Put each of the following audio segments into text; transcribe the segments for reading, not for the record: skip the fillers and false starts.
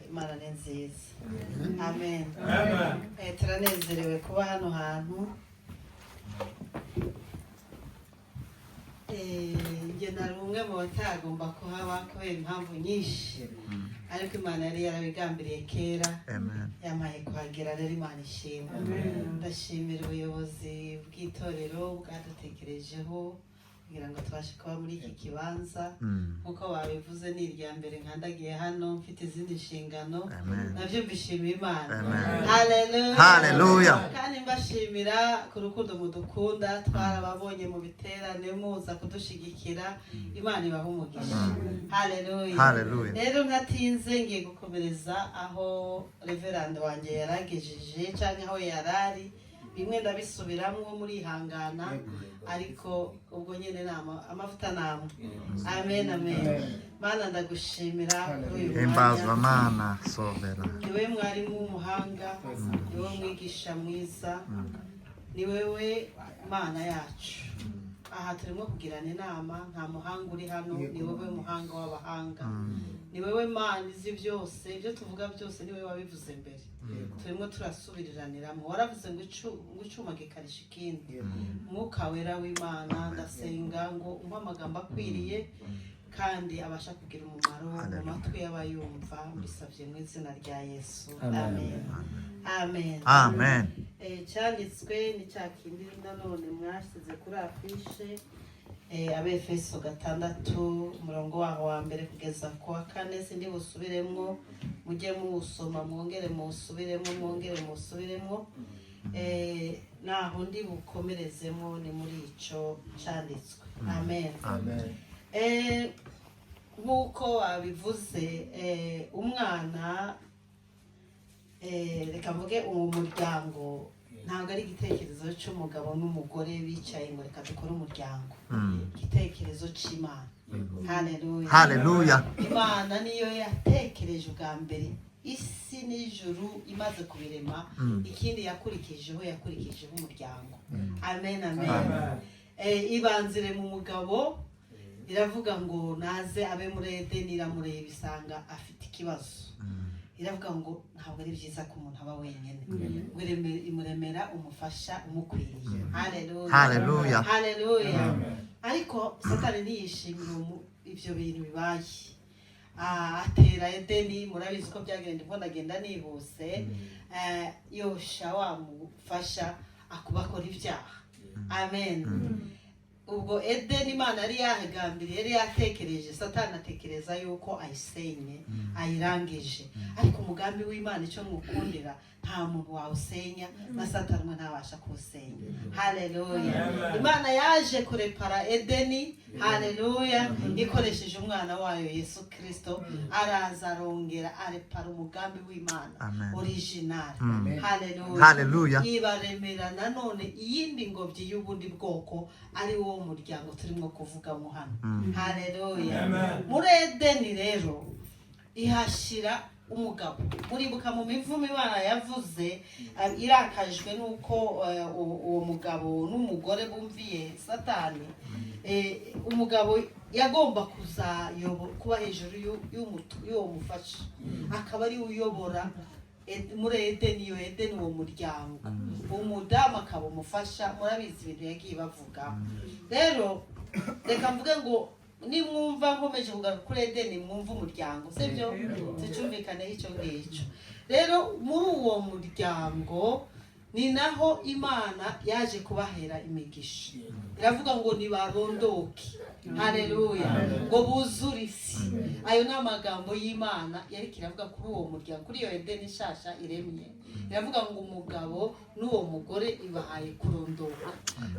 Imana ni nziza. Amen. Turanezerewe kuba hano hantu. Njye nari umwe mu batagomba kuhaba kubera impamvu nyinshi, ariko Imana yari yarabigambiriye kera, yamaye kuhagera. Rero Imana ishimwe. Ndashimira ubuyobozi bw'itorero bwadutekerejeho kugira ngo tubashe kuba muri iki kibanza. Nkuko babivuze ni irya mbere nkandagiye hano, mfite izindi nshingano, nabyo mbishimiye Imana. Haleluya. Haleluya. Kandi mbashimira ku rukundo mudukunda, twarababonye mu biterane muza kudushigikira. Imana ibahe umugisha. Haleluya. Haleluya. Rero ntatinze ngiye gukomereza aho reverend wanjye yaragejeje cyangwa aho yarari. Bimwe ndabisubiramwo muri ihangana, ariko ubwo nyene amavuta namwe. Amen, amen. Mana ndagushimira kuri uyu mwanya. Himbazwa Mana sovera. Niwe mwarimu w'umuhanga, niwe mwigisha mwiza, ni wewe Mana yacu. Aha turimo kugirana inama, nta muhanga uri hano, ni wowe muhanga w'abahanga. Ni wewe Mana izi byose, ibyo tuvuga byose ni wewe wabivuze mbere. Turimo turasubiriraniramo. Waravuze ngo icuma gikarisha ikindi. Mwuka wera w'Imana ndasenga ngo umpa amagambo akwiriye kandi abasha kugira umumaro mu matwi y'abayumva. Mbisabye mu izina rya Yesu. Amen. Amen. Amen. Cyanditswe ni cya kindi nanone mwashyize kuri afishe, Abefeso 6 umurongo waho wa mbere kugeza ku wa 4. Sindi busubiremo, mujye muwusoma, mwongere musubiremo. Naho ndi bukomerezemo ni muri ico cyanditswe. Amen. Amen. Nkuko wabivuze, umwana, reka mvuge umuryango ntabwo ari igitekerezo cy'umugabo n'umugore bicaye ngo reka dukore umuryango. Igitekerezo cy'Imana. Haleluya. Haleluya. Imana niyo yatekereje ubwa mbere isi n'ijuru, imaze kubirema ikindi yakurikijeho umuryango. Amen, amen. Ibanzire mu mugabo, iravuga ngo naze abe muri Edeni, iramureba isanga afite ikibazo. Iravuga ngo ntabwo ari byiza ko umuntu aba wenyine, imuremera umufasha umukwiriye. Haleluya. Haleluya. Haleluya. Ariko Satani ntiyishimira ibyo bintu bibaye. Atera Edeni, murabizi ko byagenda, mbona agenda nihuse, yosha wamufasha akubakora ibyaha. Amen. Ubwo Edeni Imana yari yahagambiriye, yari yatekereje, Satani atekereza yuko ayisenye, ayirangije. Ariko umugambi w'Imana icyo mwukundira, nta muntu wawusenya, na Satani ntabasha kuwusenya. Haleluya. Imana yaje kurepara Edeni, haleluya, ikoresheje umwana wayo Yesu Kristo. Araza arongera arepara umugambi w'Imana original. Haleluya. Haleluya. Ibaremera nanone iyindi ngobyi y'ubundi bwoko, ari wo muryango turimo kuvuga mu hano. Haleluya. Muri Edeni rero ihashira umugabo. Muribuka mu mivumo Imana yavuze, irakajwe nuko uwo mugabo n'umugore bumviye Satani. Umugabo yagomba kuba hejuru y'uwo mufasha, akaba ari uyobora muri Edeni. Iyo Edeni uwo muryango, umudamu akaba umufasha. Murabizi ibintu yagiye bavuga. Rero reka mvuge ngo nimwumva nkomeje kugaruka kuri Edeni, mwumva umuryango, sibyo? Tucumvikaneho icyo ngicyo. Rero muri uwo muryango ni naho Imana yaje kubahera imigisha. Iravuga ngo nibarondoke. Haleluya. Ngo buzure isi. Ayo ni amagambo y'Imana yari kiravuga kuri uwo muryango, kuri iyo Edeni nshasha iremye. Iravuga ngo umugabo n'uwo mugore ibahaye kurondoka.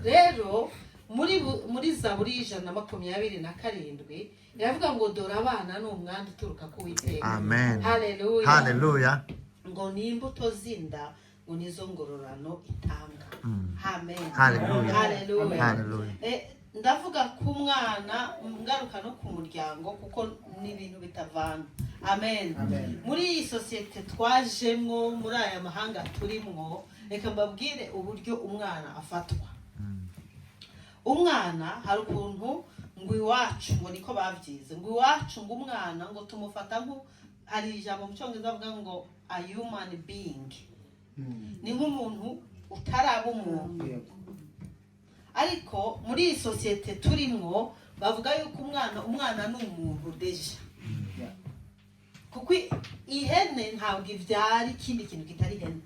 Rero muri Zaburi 127 iravuga ngo dore abana ni umwanda uturuka ku Uwiteka. Amen. Haleluya. Haleluya. Ngo ni imbuto z'inda, ngo nizo ngororano itanga. Amen. Haleluya. Haleluya. Haleluya. Ndavuga ku mwana, ngaruka no ku muryango, kuko ni ibintu bitavana. Amen. Muri iyi sosiyete twajemwo, muri aya mahanga turimwo, reka mbabwire uburyo umwana afatwa. Umwana hari ukuntu ngo iwacu ngo niko babyize ngo iwacu ngo umwana ngo tumufata nko hari ijambo mu cyongereza avuga ngo a human being ni nk'umuntu utaraba umuntu ariko muri iyi sosiyete turimo bavuga yuko umwana ni umuntu deja kuko ihene ntabwo ibyara ikindi kintu kitari ihene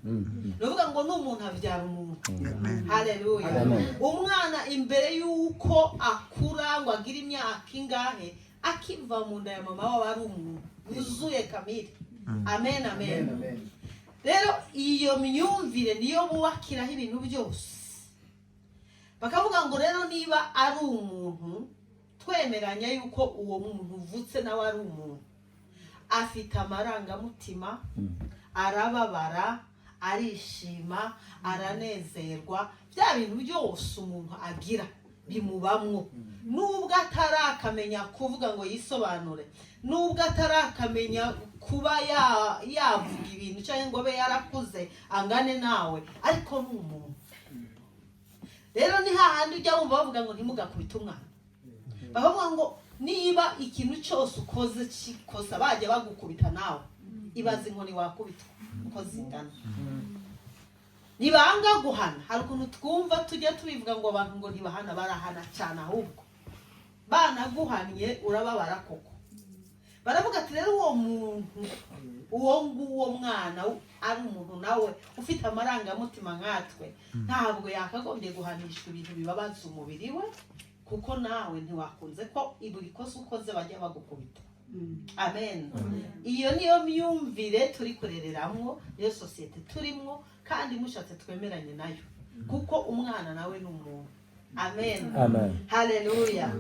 nuvuga ngo n'umuntu abyara umuntu haleluya umwana imbere yuko akura ngo agire imyaka ingahe akiva mu nda ya mama waba ari umuntu yuzuye kamere amen amen rero iyo myumvire niyo bubakiraho ibintu byose bakavuga ngo rero niba ari umuntu twemeranya yuko uwo muntu uvutse nawe ari umuntu afite amarangamutima arababara arishima aranezerwa bya bintu byose umuntu agira bimubamwo nubwo atarakamenya kuvuga ngo yisobanure nubwo atarakamenya kuba yavuga ibintu cyangwa ngo abe yarakuze angane nawe ariko ni umuntu rero ni hahandi ujya wumva bavuga ngo ntimugakubite umwana bavuga ngo niba ikintu cyose ukoze kikosa bajya bagukubita nawe ibaze inkoni wakubitwa uko zingana nibanga guhana hari ukuntu twumva tujya tubivuga ngo abantu ngo ntibahana barahana cyane ahubwo banaguhanye urababara koko baravuga ati rero uwo muntu uwo mwana ari umuntu nawe ufite amarangamutima nkatwe ntabwo yakagombye guhanishwa ibintu bibabaza umubiri we kuko nawe ntiwakunze ko iburi kosa ukoze bajya bagukubita amen iyo niyo myumvire turi kurereramwo iyo sosiyete turimo kandi mushatse twemeranye nayo kuko umwana nawe ni umuntu amen haleluya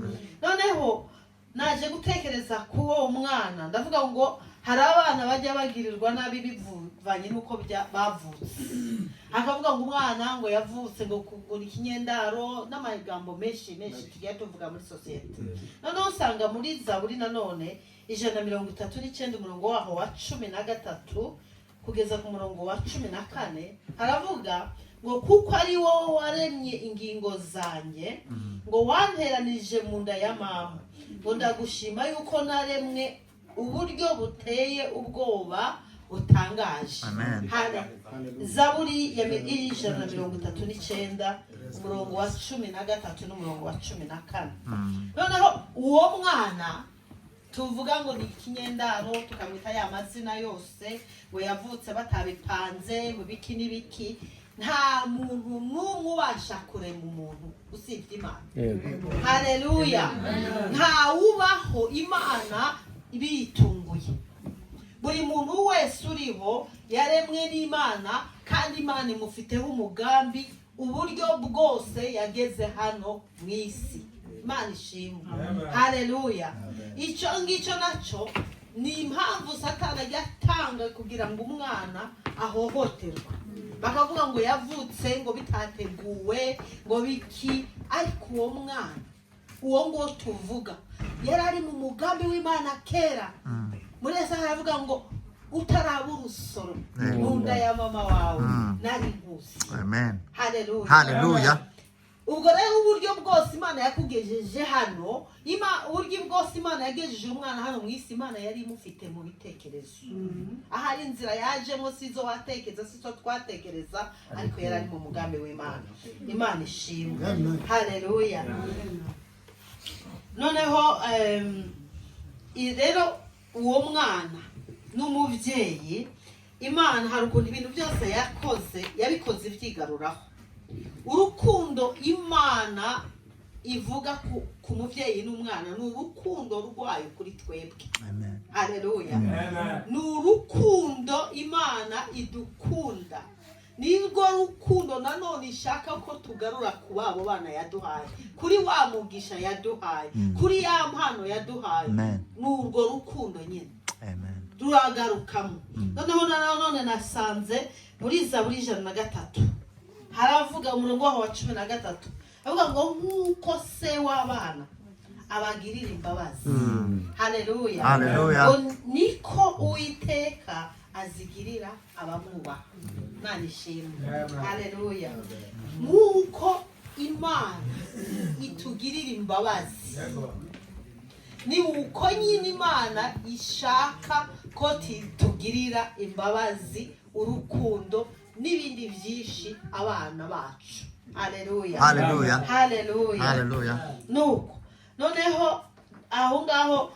noneho naje gutekereza kuwo mwana ndavuga ngo hari abana bajya bagirirwa nabi bivanye nuko bavutse akavuga ngo umwana ngo yavutse ngo kugura ikinyendaro n'amagambo menshi tugiye tuvuga muri sosiyete noneho usanga muri Zaburi nanone 139 umurongo waho wa 13 kugeza ku murongo wa 14 haravuga ngo kuko ari wowe waremye ingingo zanjye ngo wanteranije mu nda ya mama ngo ndagushima yuko naremwe uburyo buteye ubwoba butangaje Zaburi ya 139 umurongo wa 13 n'umurongo wa 14 noneho uwo mwana tuvuga ngo ni ikinyendaro tukamwita ya mazina yose we yavutse batabipanze mu biki n'ibiki nta muntu n'umwe ubasha kurema umuntu usibye Imana haleluya nta ubaho Imana ibitunguye buri muntu wese uriho yaremwe n'Imana kandi Imana imufiteho umugambi uburyo bwose yageze hano mu isi Imana ishimwe haleluya icyo ngicyo nacyo ni impamvu Satani ajya atanga kugira ngo umwana ahohoterwa bakavuga ngo yavutse ngo bitateguwe ngo biki ariko uwo mwana uwo ngo tuvuga yari ari mu mugambi w'Imana kera muri esa haravuga ngo utaraba urusoro mu nda ya mama wawe nari nkusi amen haleluya ubwo rero uburyo bwose Imana yakugejeje hano uburyo bwose Imana yagejeje umwana hano mu isi Imana yari imufite mu bitekerezo ahari inzira yajemo sizo watekereza sizo twatekereza ariko yari ari mu mugambi w'Imana Imana ishimwe haleluya noneho rero uwo mwana n'umubyeyi Imana hari ukuntu ibintu byose yabikoze ibyigaruraho urukundo Imana ivuga ku mubyeyi n'umwana ni urukundo rwayo kuri twebwe haleluya ni urukundo Imana idukunda nirwo rukundo nanone ishaka ko tugarura ku babo bana yaduhaye kuri wa mugisha yaduhaye kuri ya mpano yaduhaye ni urwo rukundo nyine turagarukamo noneho nanone nasanze muri Zaburi 103 haravuga umurongo wa 13 avuga ngo nkuko se w'abana abagirira imbabazi haleluya niko Uwiteka azigirira abamwubaha Imana ishimwe haleluya nkuko Imana itugirira imbabazi ni uko nyine Imana ishaka ko tugirira imbabazi, urukundo n'ibindi byinshi abana bacu. Haleluya, Haleluya, haleluya, haleluya. nuko noneho aho ngaho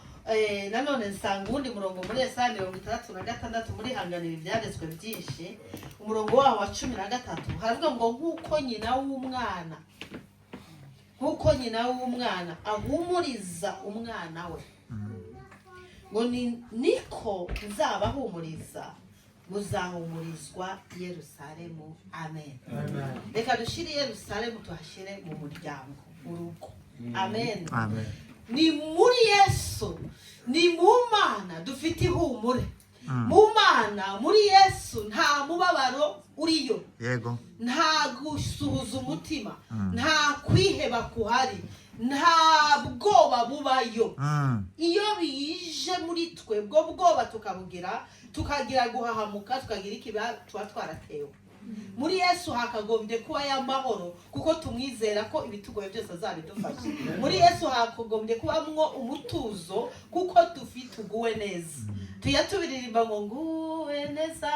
nanone nsanga uwundi murongo muri Yesaya 66 muri hanganira ibyanditswe byinshi, umurongo waho wa 13 haravuga ngo nk'uko nyina w'umwana ahumuriza umwana we, ngo niko nzabahumuriza, muzahumurizwa Yerusalemu. Amen. Reka dushire Yerusalemu tuhashire mu muryango, mu rugo. Amen. Amen. Ni muri Yesu, ni mu Mana dufite ihumure. Mu Mana, muri Yesu nta mubabaro uriyo, Yego. nta gusuhuza umutima, nta kwiheba kuhari, nta bwoba bubayo. Iyo bije muri twe bwo bwoba tukagira guhahamuka, tukagira ikiba tuba twaratewe. Muri Yesu hakagombye kuba y'amahoro, kuko tumwizera ko ibitugoye byose azabidufasha. Muri Yesu hakagombye kubamwo umutuzo, kuko tuguwe neza. Tuyatubiririmba ngo nguwe neza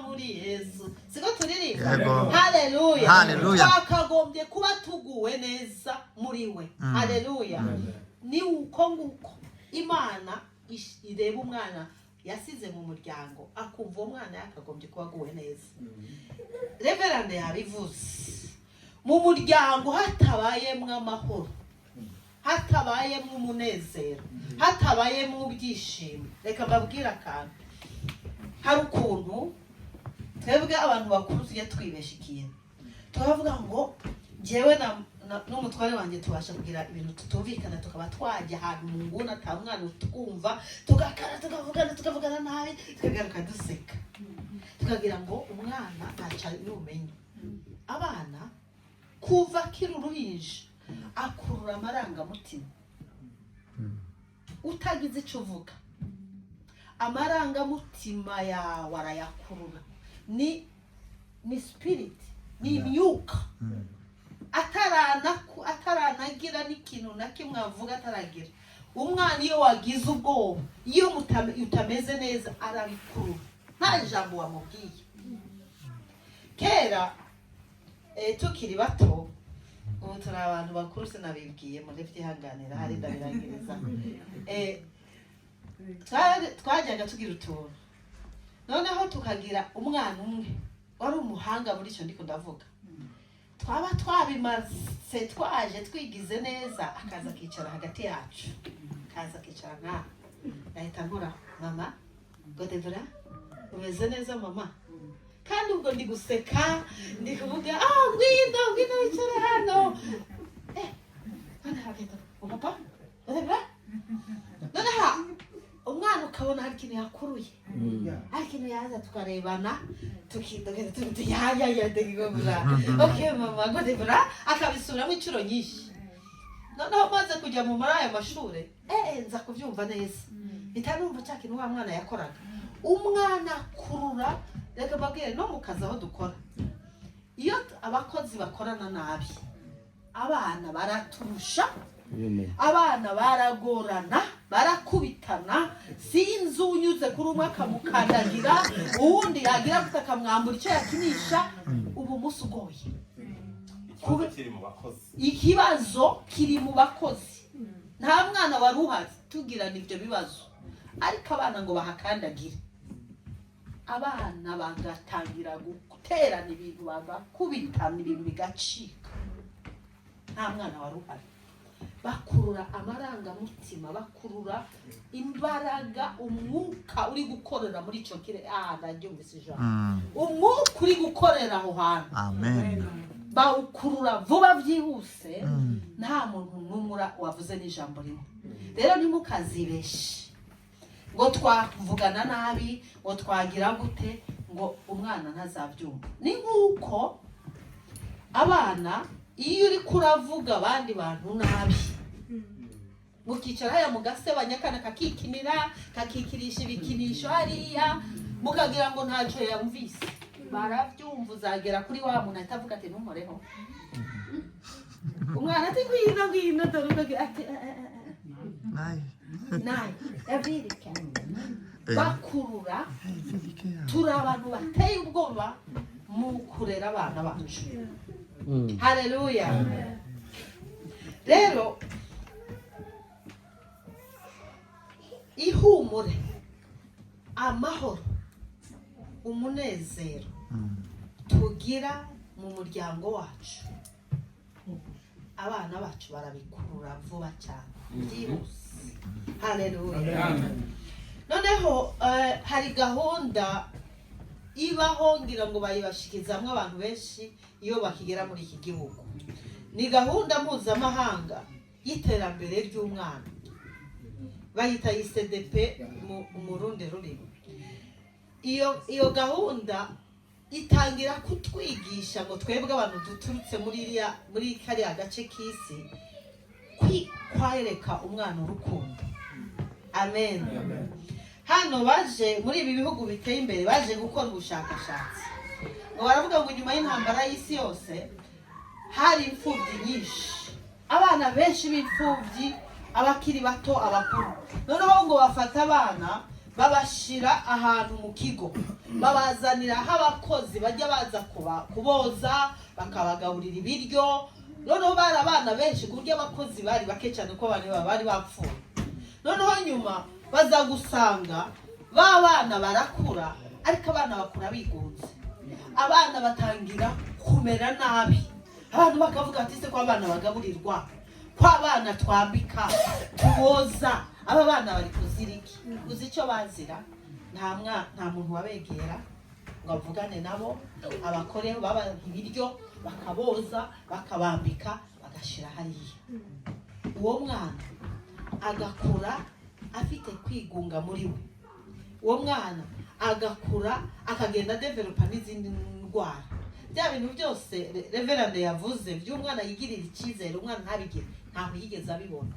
muri Yesu, siko turirimba. Haleluya, haleluya. Hakagombye kuba tuguwe neza muri we. Haleluya. Ni uko nguko Imana ireba umwana yasize mu muryango, akumva umwana yakagombye kuba aguwe neza. Reverende yabivuze, mu muryango hatabayemo amahoro, hatabayemo umunezero, hatabayemo ibyishimo. Reka mbabwira akantu, hari ukuntu twebwe abantu bakuru tujya twibesha ikintu, tukavuga ngo njyewe n'umutware wanjye tubasha kugira ibintu tutumvikana, tukaba twajya ahantu mu nguni ata mwana utwumva, tugakara tukavugana nabi, tukagaruka duseka, tukagira ngo umwana ntaca yumenye. Abana kuva akiri uruhinja akurura amarangamutima, utagize icyo uvuga amarangamutima yawe arayakurura. Ni spirit, ni imyuka, ataranagira n'ikintu na kimwe avuga ataragira. Umwana iyo wagize ubwoba, iyo utameze neza, arabikurura nta jambo wamubwiye. Kera tukiri bato, ubu turi abantu bakuru sinabibwiye, muri byihanganira hari ndabirangiriza. Twajyaga tugira utuntu, noneho tukagira umwana umwe wari umuhanga muri icyo ndiko ndavuga. Twaba twabimaze twaje twigize neza, akaza akicara hagati yacu, akaza akicara nka ahita nkora, mama godevra umeze neza mama, kandi ubwo ndi guseka ndi kuvuga ngwino wicara hano, none hagenda papa godevra, none umwana ukabona hari ikintu yakuruye, hari ikintu yaza tukarebana, tukidogera tukiyayayadegobra. Okay mama godevra, akabisubiramo inshuro nyinshi. Noneho maze kujya mu maraya mashure, nza kubyumva neza, bitanumva cya kintu wa mwana yakoraga. Umwana kurura, reka mbabwire no mu kazi aho dukora, iyo abakozi bakorana nabi, abana baraturusha, abana baragorana, barakubitana, sinzi unyuze kuri umwe akamukandagira, uwundi yagira akamwambura icyo yakinisha. Ubu munsi ugoye, ikibazo kiri mu bakozi, nta mwana wari uhari tugirana ibyo bibazo, ariko abana ngo bahakandagire, abana bagatangira guterana ibintu, bagakubitana ibintu bigacika. Nta mwana wari uhari. Bakurura amarangamutima, bakurura imbaraga, umwuka uri gukorera muri icyo kire. Ndabyumvise ijambo, umwuka uri gukorera aho hantu. Amen. Bawukurura vuba byihuse, nta muntu n'umwe wavuze n'ijambo rimwe. Rero ntimukazibeshe ngo twavugana nabi, ngo twagira gute, ngo umwana ntazabyumva. Ni nk'uko abana iyo uri kuravuga abandi bantu nabi, mukicara haya mugasebanya, kana kakikinira, kakikirisha ibikinisho hariya, mukagira ngo ntacyo yumvise. Barabyumva, uzagera kuri wa muntu atavuga ati numureho. Umwana ati ngwino dore ati nayo yabirika bakurura turi abantu bateye ubwoba mu kurera abana bacu. Haleluya. Rero ihumure, amahoro, umunezero tugira mu muryango wacu, abana bacu barabikurura vuba cyane byihuse. Haleluya. Noneho hari gahunda ibaho ngira ngo bayibashikizamwe abantu benshi iyo bakigera muri iki gihugu. Ni gahunda mpuzamahanga y'iterambere ry'umwana, bayita ICDP mu rundi rurimi. Iyo gahunda itangira kutwigisha ngo twebwe abantu duturutse muri kariya gace k'isi kwereka umwana urukundo. Amen. Hano baje muri ibi bihugu biteye imbere baje gukora ubushakashatsi ngo baravuga ngo nyuma y'intambara y'isi yose hari imfubyi nyinshi, abana benshi b'imfubyi, abakiri bato, abakuru. Noneho ngo bafata abana babashira ahantu mu kigo, babazaniraho abakozi bajya baza kuboza, bakabagaburira ibiryo. Noneho bari abana benshi ku buryo abakozi bari bake cyane ko bari bapfuye. Noneho nyuma baza gusanga ba bana barakura, ariko abana bakura bigunze, abana batangira kumera nabi. Abantu bakavuga ati se ko abana bagaburirwa, ko abana twambika, tuboza, aba bana bari kuziriki. Uzi icyo bazira? Nta muntu wabegera ngo avugane nabo, abakoreho babaha ibiryo, bakaboza, bakabambika, bagashira hariya. Uwo mwana agakura afite kwigunga muri we. Uwo mwana agakura akagenda developa n'izindi ndwara. Bya bintu byose Reverend yavuze by'umwana yigirira icyizere, umwana ntabigire, ntabwo yigeze abibona.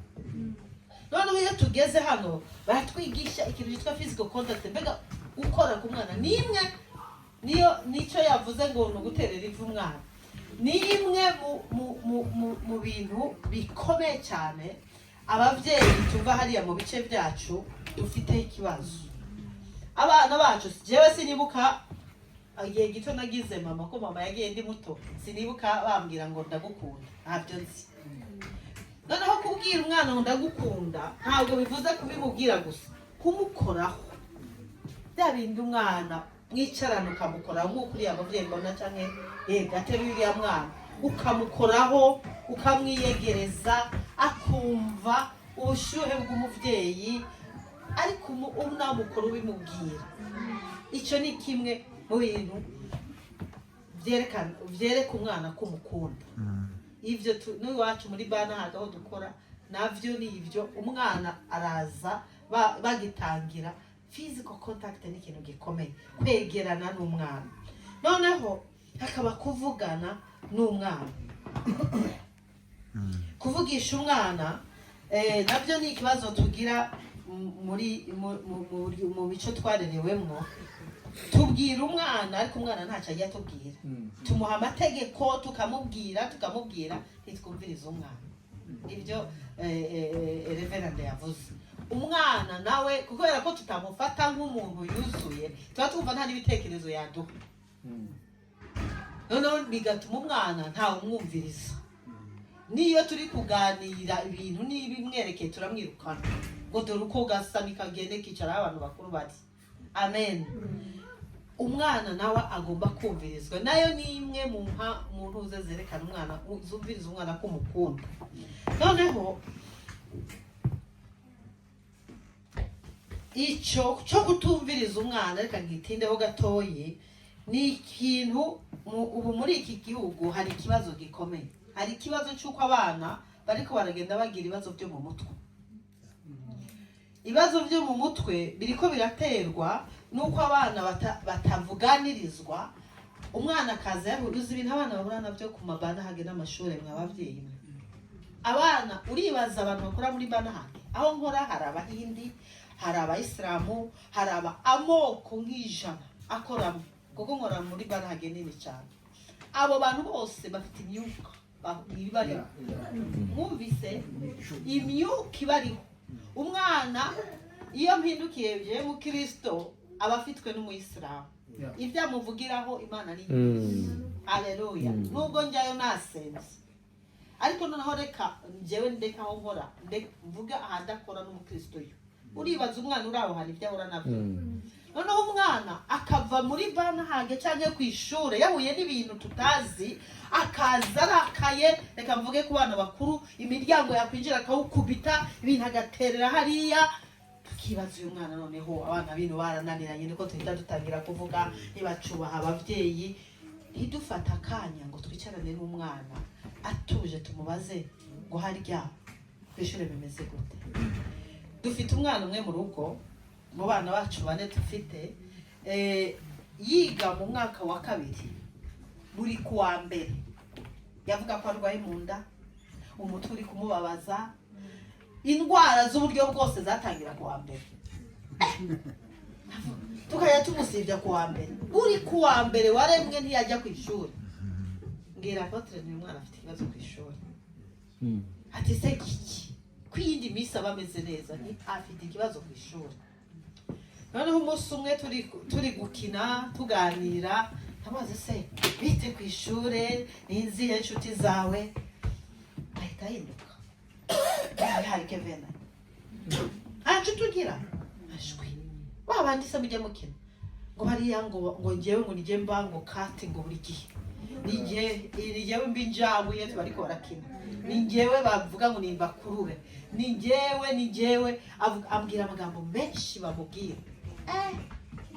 Noneho iyo tugeze hano baratwigisha ikintu cyitwa physical contact, mbega ukora ku mwana. Nicyo yavuze ngo ni uguterera ivu umwana. Ni imwe mu bintu bikomeye cyane ababyeyi tuva hariya mu bice byacu dufiteho ikibazo. Abana bacu, jewe sinibuka igihe gito nagize mama, ko mama yagiye ndi muto, sinibuka bambwira ngo ndagukunda, ntabyo nzi. Noneho kubwira umwana ngo ndagukunda ntabwo bivuze kubimubwira gusa, kumukoraho. Bya bindi umwana mwicarana ukamukoraho nk'uko uriya mubyeyi mbona cyangwa ateruye uriya mwana, ukamukoraho, ukamwiyegereza, akumva ubushyuhe bw'umubyeyi, ariko unamukora ubimubwira. Icyo ni kimwe mu bintu byereka umwana ko umukunda. Ibyo n'iwacu muri banahaga aho dukora nabyo ni ibyo. Umwana araza bagitangira physical contact, ni ikintu gikomeye, kwegerana n'umwana. Noneho hakaba kuvugana n'umwana, kuvugisha umwana. Nabyo ni ikibazo tugira mu bice twarerewemo. Tubwira umwana ariko umwana ntacyo ajya tubwira. Tumuha amategeko tukamubwira ntitwumvirize umwana. Ibyo Reverend yavuze. Umwana nawe kubera ko tutamufata nk'umuntu yuzuye, tuba twumva nta n'ibitekerezo yaduha. Noneho bigatuma umwana ntawe umwumviriza. Niyo turi kuganira ibintu n'ibimwerekeye turamwirukana ngo dore uko gasa nikagende kicara abantu bakuru bari. Amen. Umwana nawe agomba kumvirizwa. Nayo ni imwe mu ntuze zerekana umwana, zumviriza umwana ko umukunda. Noneho icyo cyo kutumviriza umwana, reka ngitindeho gatoyi, ni ikintu ubu muri iki gihugu hari ikibazo gikomeye. Hari ikibazo cy'uko abana bariko baragenda bagira ibibazo byo mu mutwe. Ibibazo byo mu mutwe biriko biraterwa nuko abana batavuganirizwa. Umwana akaza yahuruza ibintu abana bahura nabyo ku mabana hage n'amashuri. Mw'ababyeyi mwe, abana uribaza abantu bakora muri bana hage aho nkora, hari Abahindi, hari Abayisilamu, hari amoko nk'ijana akoramo, kuko nkora muri bana hage nini cyane. Abo bantu bose bafite imyuka ibariho. Mwumvise imyuka ibariho umwana iyo mpindukiye bye mu Kristo aba afitwe n'umuyisilamu ibyo amuvugiraho Imana ni haleluya nubwo njyayo nasenze ariko noneho reka njyewe ndeka aho nkora mvuga ahadakora n'umukristo yo uribaza umwana uraho hari ibyo ahora nabyo noneho umwana akava muri banahage cyangwa ku ishure yahuye n'ibintu tutazi akaza arakaye reka mvuge ku bana bakuru imiryango yakwinjira akawukubita ibintu agaterera hariya tukibaza uyu mwana noneho abana bino barananiranye niko tuhita dutangira kuvuga nibacubaha ababyeyi ntidufata akanya ngo twicarane n'umwana atuje tumubaze ngo harya kw'ishure bimeze gute. Dufite umwana umwe mu rugo mu bana bacu bane dufite yiga mu mwaka wa 2 buri kuwa mbere yavuga ko arwaye mu nda umutwe uri kumubabaza indwara z'uburyo bwose zatangira kuwa mbere tukajya tumusibya kuwa mbere buri kuwa mbere waremwe ntiyajya ku ishuri ngira ko ni umwana afite ikibazo ku ishuri ati se iki kwindi misi aba ameze neza ni afite ikibazo ku ishuri. Noneho umunsi umwe turi gukina tuganira amaze se bite ku ishure n'inzihe inshuti zawe ahita ahinduka hari Kevin anje tugira ashwi babandi se mujye mukina ngo bariya ngo ngewe ngo nije mba ngo kati ngo buri gihe ngewe mbinjabuye tubariko barakina ni ngewe bavuga ngo nimba kurure ni ngewe ambwira amagambo menshi bamubwira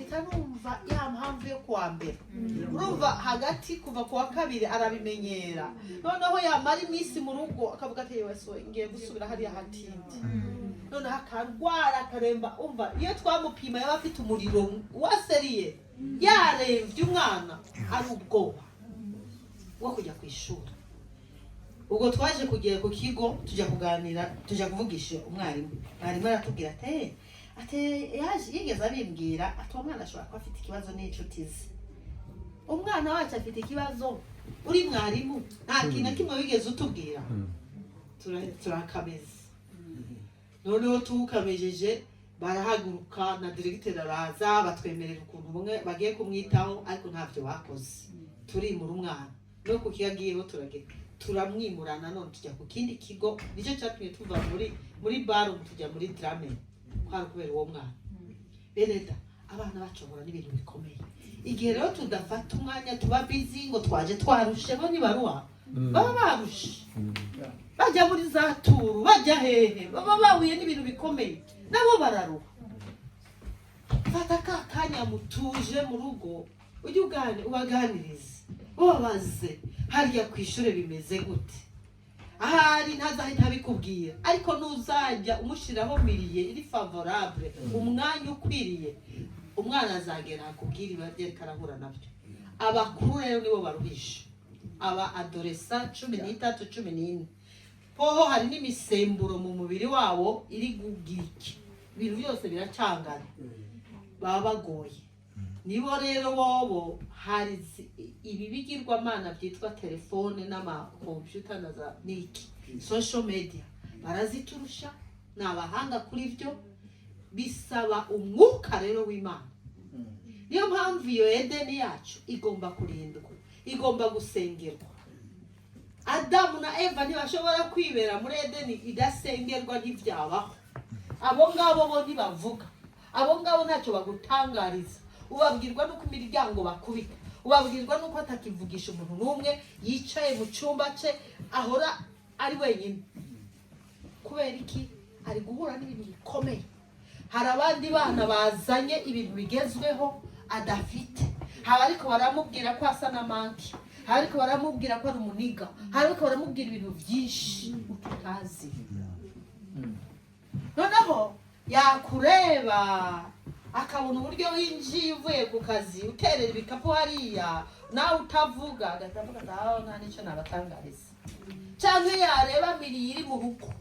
itanumva ya mpamvu yo kuwa mbere urumva hagati kuva kuwa 2 arabimenyera noneho yamara iminsi mu rugo akavuga ati yewe so ngiye gusubira hariya hatindi noneho akarwara akaremba umva iyo twamupima yaba afite umuriro waseriye yaremvye umwana ari ubwoba wo kujya ku ishuri. Ubwo twaje kugiye ku kigo tujya kuganira tujya kuvugisha umwarimu aratubwira ate yigeze abimbwira ati umwana ashobora kuba afite ikibazo n'inshuti ze. Umwana wacu afite ikibazo uri mwarimu nta kintu kimwe wigeze utubwira turakameza noneho tukamejeje barahaguruka na directeur araza batwemerera ukuntu bumwe bagiye kumwitaho ariko ntavyo bakoze turimura umwana no kukiyagiyeho turamwimurana none tujya ku kindi kigo nicyo cyatumye tuva muri baro tujya muri drame kwari kubera uwo mwana beneda abana bacobora n'ibintu bikomeye igihe rero tudafata umwanya tuba busy ngo twaje twarushe bo nibaruwa baba barushe bajya muri za turu bajya hehe baba bahuye n'ibintu bikomeye nabo bararuha fata kanya mutuje mu rugo ujye ubaganirize ubabaze hariya ku ishure bimeze gute ahari ntazahita bikubwira ariko nuzajya umushiraho miriye iri favorable umwanya ukwiriye umwana azagera akubwira ibyerekana arahura nabyo. Abakuru rero nibo baruhisha aba adolescent 13 14 poho hari n'imisemburo mu mubiri wabo iri gugiki ibintu byose biracangana baba bagoye nibo rero bobo hari ibi bigirwamana byitwa telefone n'ama computer na za niki social media baraziturusha n'abahanga kuri byo bisaba umwuka rero w'Imana. Niyo mpamvu iyo Edeni yacu igomba kurindwa igomba gusengerwa. Adamu na Eva ntibashobora kwibera muri Edeni idasengerwa n'ivyabaho. Abo ngabo bo ntibavuga abo ngabo ntacyo bagutangariza ubabwirwa nuko imiryango bakubita ubabwirwa nuko atakivugisha umuntu n'umwe yicaye mu cyumba cye ahora ari wenyine kubera iki ari guhura n'ibintu bikomeye. Hari abandi bana bazanye ibintu bigezweho adafite hari ariko baramubwira ko asa na manki hari ariko baramubwira ko ari umuniga hari ariko baramubwira ibintu byinshi utazi noneho yakureba akabona uburyo winjiye uvuye ku kazi uterera ibikapu hariya nawe utavuga agavuga ati nta nicyo nabatangariza cyangwa yareba miriye iri mu rugo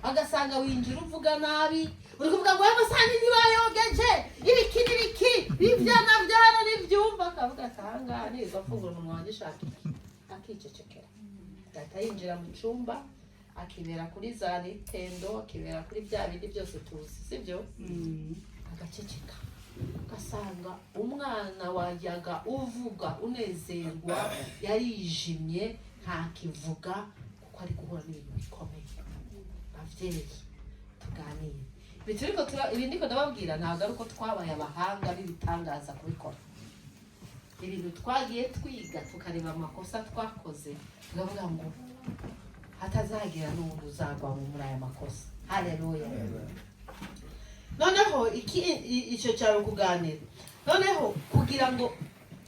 agasanga winjira uvuga nabi uri kuvuga ngo amasani ntibayogeje ibiki ibyana byana n'ibyumva akavuga atanga neza afungura umunwa wanjye shaka iki akicecekera agahita yinjira mu cyumba akibera kuri za Nintendo, akibera kuri bya bindi byose tuzi sibyo, agaceceka, ugasanga umwana wajyaga uvuga unezerwa yarijimye ntakivuga kuko ari guhura n'ibintu bikomeye. Ababyeyi tuganire ibi ndiko ndababwira ntabwo ari uko twabaye abahanga b'ibitangaza kubikora. Ibintu twagiye twiga tukareba amakosa twakoze tukavuga ngo hatazagira n'umuntu uzagwa muri aya makosa. Haleluya. Noneho icyo cyaro kuganira, noneho kugira ngo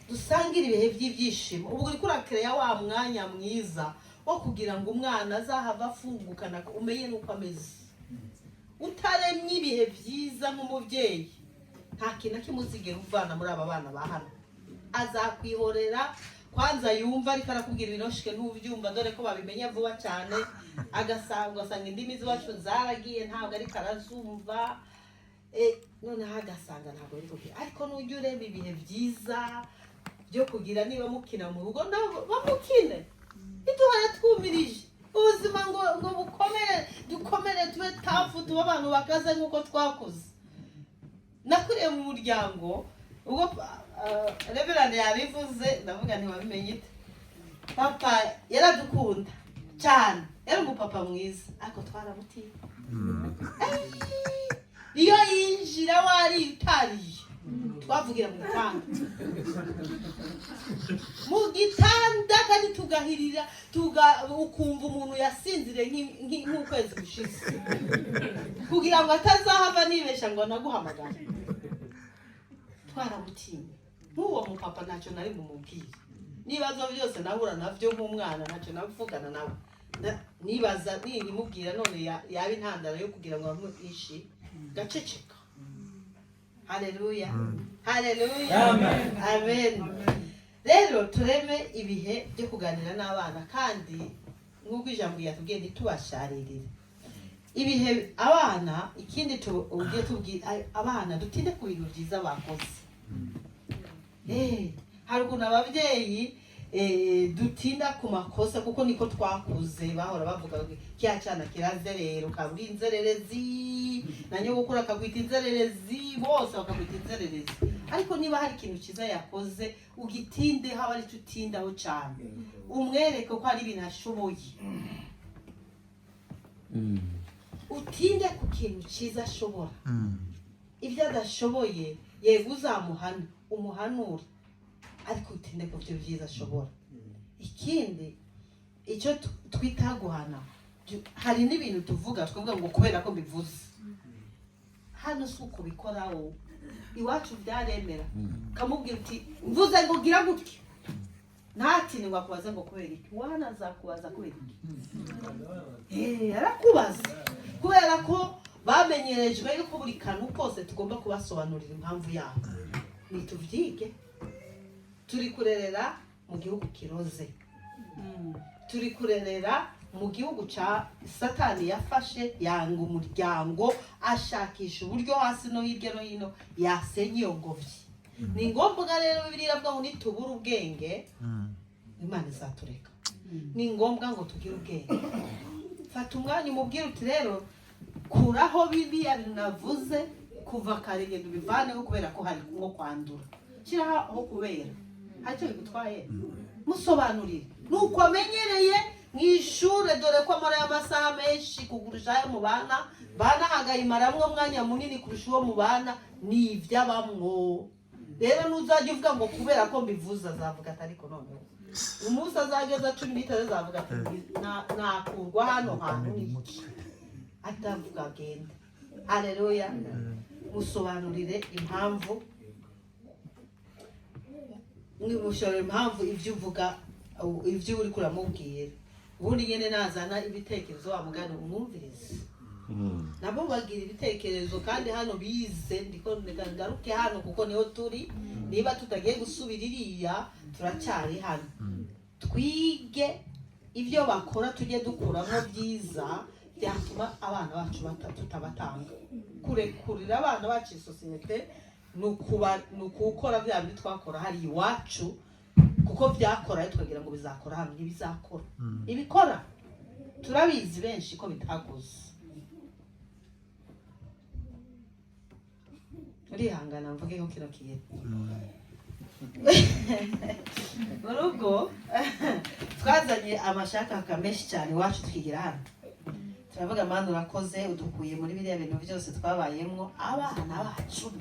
dusangire ibihe by'ibyishimo, ubwo uri kurakereya wa mwanya mwiza wo kugira ngo umwana azahava afungukana umenye nuko ameze. Utaremye ibihe byiza nk'umubyeyi nta kintu kimuzigera uvana muri aba bana ba hano. Azakwihorera kwanza yumva ariko arakubwira ibinoshike ntubyumva dore ko babimenya vuba cyane, agasanga indimi z'iwacu zaragiye ntabwo ariko arazumva, noneho agasanga ntabwo biri kubwira. Ariko nujya ureba ibihe byiza byo kugira niba mukina mu rugo bamukine, ntiduhore twumirije ubuzima ngo bukomere, dukomere tube tafu, tube abantu bakaze nk'uko twakuze. Nakuriye mu muryango ubwo Reverend yabivuze ndavuga ntiwabimenye ite. Papa yaradukunda cyane, yari umupapa mwiza ariko twaramutiye. Iyo yinjira wari utariye twavugira mu gitanda kandi tugahirira ukumva umuntu yasinzire nk'ukwezi gushize kugira ngo atazahava nibesha ngo naguhamagara. Twaramutinye. Nk'uwo mupapa ntacyo nari mumubwire, nibazo byose nahura nabyo nk'umwana ntacyo navugana nawe, nibaza nimubwira none yaba intandaro yo kugira ngo bamwishi gaceceka. Haleluya. Haleluya. Amen. Rero tureme ibihe byo kuganira n'abana, kandi nk'uko ijambo yatubwiye ntitubasharirire ibihe abana. Ikindi tugiye tubwira abana dutinde ku bintu byiza bakoze. Hari ukuntu ababyeyi dutinda ku makosa kuko niko twakuze. Bahora bavuga ngo kya cyana kirazerera ukabura inzererezi, na nyogokuru akakwita inzererezi, bose bakakwita inzererezi. Ariko niba hari ikintu cyiza yakoze ugitinde, haba ari cyo utindaho cyane, umwereke ko hari ibintu ashoboye. Utinde ku kintu cyiza ashobora. Ibyo adashoboye yego uzamuhana, umuhanura, ariko utinde ku byo byiza ashobora. Ikindi icyo twita guhana, hari n'ibintu tuvuga twavuga ngo kubera ko mbivuze hano si uko bikoraho. Iwacu byaremera kamubwira uti mvuze ngo gira gutya, ntati ngo akubaze ngo kubera iki. Wana azakubaza kubera iki? Arakubaza kubera ko bamenyerejwe yuko buri kantu kose tugomba kubasobanurira impamvu yaho. Nituvyige. Turi kurerera mu gihugu kiroze, turi kurerera mu gihugu ca Satani yafashe yanga umuryango, ashakisha uburyo hasi no hirya no hino yasenye iyo ngobyi. Ni ngombwa rero Bibiliya avuga ngo nitubura ubwenge Imana izatureka. Ni ngombwa ngo tugire ubwenge. Fata umwanya umubwire uti rero kuraho Bibiliya navuze kuva kare ngendo bivaneho kubera ko hari nko kwandura. Shiraho kubera hacyo bigutwaye, musobanurire nuko amenyereye mw'ishure, dore ko amara y'amasaha menshi kugurusha ayo mu bana hagayimaramwo mwanya munini kurusha uwo mu bana, ni ivy'abamwo. Rero nuzajya uvuga ngo kubera ko mbivuza azavuga ati ariko noneho umunsi azageza 10 azavuga ati nakurwa hano hantu n'iki, atavuga agenda. Haleluya. Musobanurire impamvu, mwimushore impamvu ibyo uvuga, ibyo uri kuramubwira. Ubundi nyene nazana ibitekerezo wamugana umwumvirize. Nabo bagira ibitekerezo kandi hano bize, ndiko ngaruke hano kuko niho turi. Niba tutagiye gusubira iriya turacyari hano. Twige ibyo bakora tujye dukuramo byiza byatuma abana bacu tutabatanga. Kurekurira abana bacu isosiyete nukukora bya bindi twakora hari iwacu, kuko byakora tukagira ngo bizakora hano ntibizakora. Ibikora turabizi benshi ko bitaguze. Urihangana mvuge ko kino kiye mu rugo twazanye amashaka kamenshi cyane iwacu twigira hano. Turavuga mana urakoze udukuye muri biriya bintu byose twabayemo. Abana bacu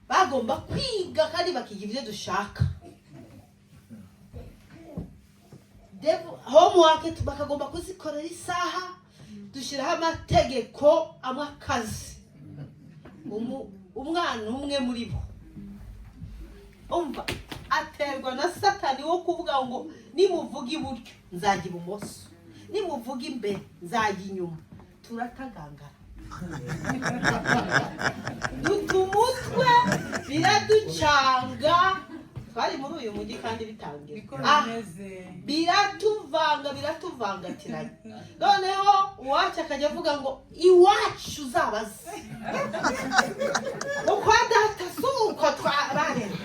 bagomba kwiga kandi bakiga ibyo dushaka. Homework bakagomba kuzikorera isaha. Dushiraho amategeko amwe akazi. Umwana umwe muri bo umva aterwa na satani wo kuvuga ngo nimuvuga iburyo nzajya ibumoso, nimuvuga imbere nzajya inyuma. Turatagangara utumutwe biraducanga. Twari muri uyu mujyi kandi bitangira biratuvangatiranye. Noneho uwacu akajya avuga ngo iwacu uzabaze uko data si uko twararera.